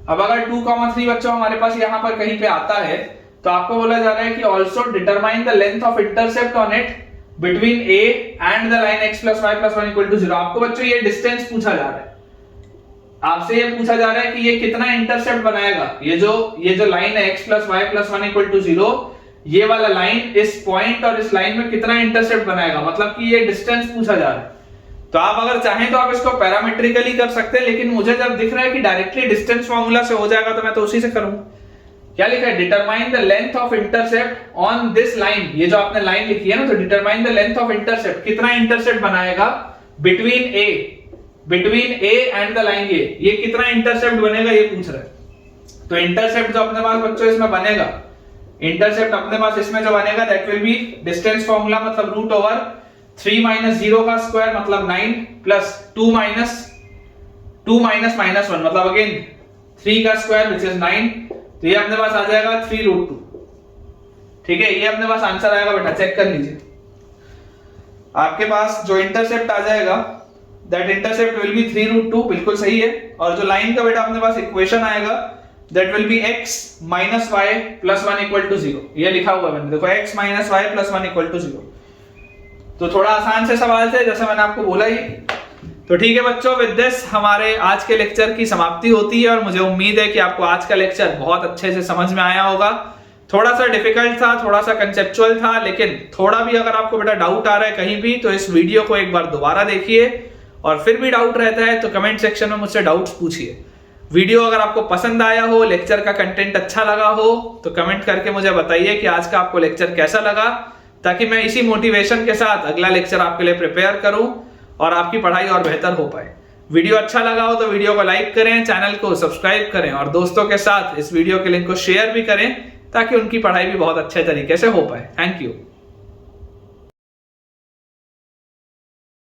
अब अगर 2,3 बच्चों हमारे पास यहां पर कहीं पे आता है तो आपको बोला जा रहा है कि also determine the length of intercept on it between a and the line x plus y plus 1 equal to 0. आपको बच्चों ये डिस्टेंस पूछा जा रहा है, आपसे ये पूछा जा रहा है कि ये कितना इंटरसेप्ट बनाएगा, ये जो लाइन है x plus y plus 1 equal to 0, ये वाला लाइन इस पॉइंट और इस लाइन में कितना इंटरसेप्ट बनाएगा, मतलब कि ये डिस्टेंस पूछा जा रहा है। तो आप अगर चाहें तो आप इसको पैरामीट्रिकली कर सकते हैं, लेकिन मुझे जब दिख रहा है कि डायरेक्टली डिस्टेंस फार्मूला से हो जाएगा तो मैं तो उसी से करूंगा। क्या लिखा है? Determine the length of intercept on this line, ये जो आपने लाइन लिखी है ना, तो determine the length of intercept, कितना इंटरसेप्ट बनाएगा between A and the line ये कितना इंटरसेप्ट बनेगा ये पूछ रहा है। तो इंटरसेप्ट जो अपने पास बच्चों इसमें बनेगा, इंटरसेप्ट अपने पास इसमें जो बनेगा that will be distance formula, मतलब रूट ओवर 3 minus 0 का स्क्वायर मतलब 9 प्लस 2 minus -1 मतलब अगेन 3 का स्क्वायर विच इज 9, तो ये अपने पास आ जाएगा 3√2। ठीक है, ये अपने पास आंसर आएगा बेटा, चेक कर लीजिए। आपके पास जो इंटरसेप्ट आ जाएगा दैट इंटरसेप्ट विल बी 3√2, बिल्कुल सही है। और जो लाइन का बेटा अपने पास इक्वेशन आएगा that will be x minus y plus 1 equal to 0, ये लिखा हुआ है मैंने, देखो x minus y plus 1 equal to 0। तो थोड़ा आसान से सवाल थे जैसे मैंने आपको बोला ही। तो ठीक है बच्चों, विद दिस हमारे आज के लेक्चर की समाप्ति होती है और मुझे उम्मीद है कि आपको आज का लेक्चर बहुत अच्छे से समझ में आया होगा। थोड़ा सा डिफिकल्ट था, थोड़ा सा कंसेप्चुअल था, लेकिन थोड़ा भी अगर आपको बेटा डाउट आ रहा है कहीं भी तो इस वीडियो को एक बार दोबारा देखिए, और फिर भी डाउट रहता है तो कमेंट सेक्शन में मुझसे डाउट्स पूछिए। वीडियो अगर आपको पसंद आया हो, लेक्चर का कंटेंट अच्छा लगा हो तो कमेंट करके मुझे बताइए कि आज का आपको लेक्चर कैसा लगा, ताकि मैं इसी मोटिवेशन के साथ अगला लेक्चर आपके लिए प्रिपेयर करूं और आपकी पढ़ाई और बेहतर हो पाए। वीडियो अच्छा लगा हो तो वीडियो को लाइक करें, चैनल को सब्सक्राइब करें और दोस्तों के साथ इस वीडियो के लिंक को शेयर भी करें ताकि उनकी पढ़ाई भी बहुत अच्छे तरीके से हो पाए। Thank you.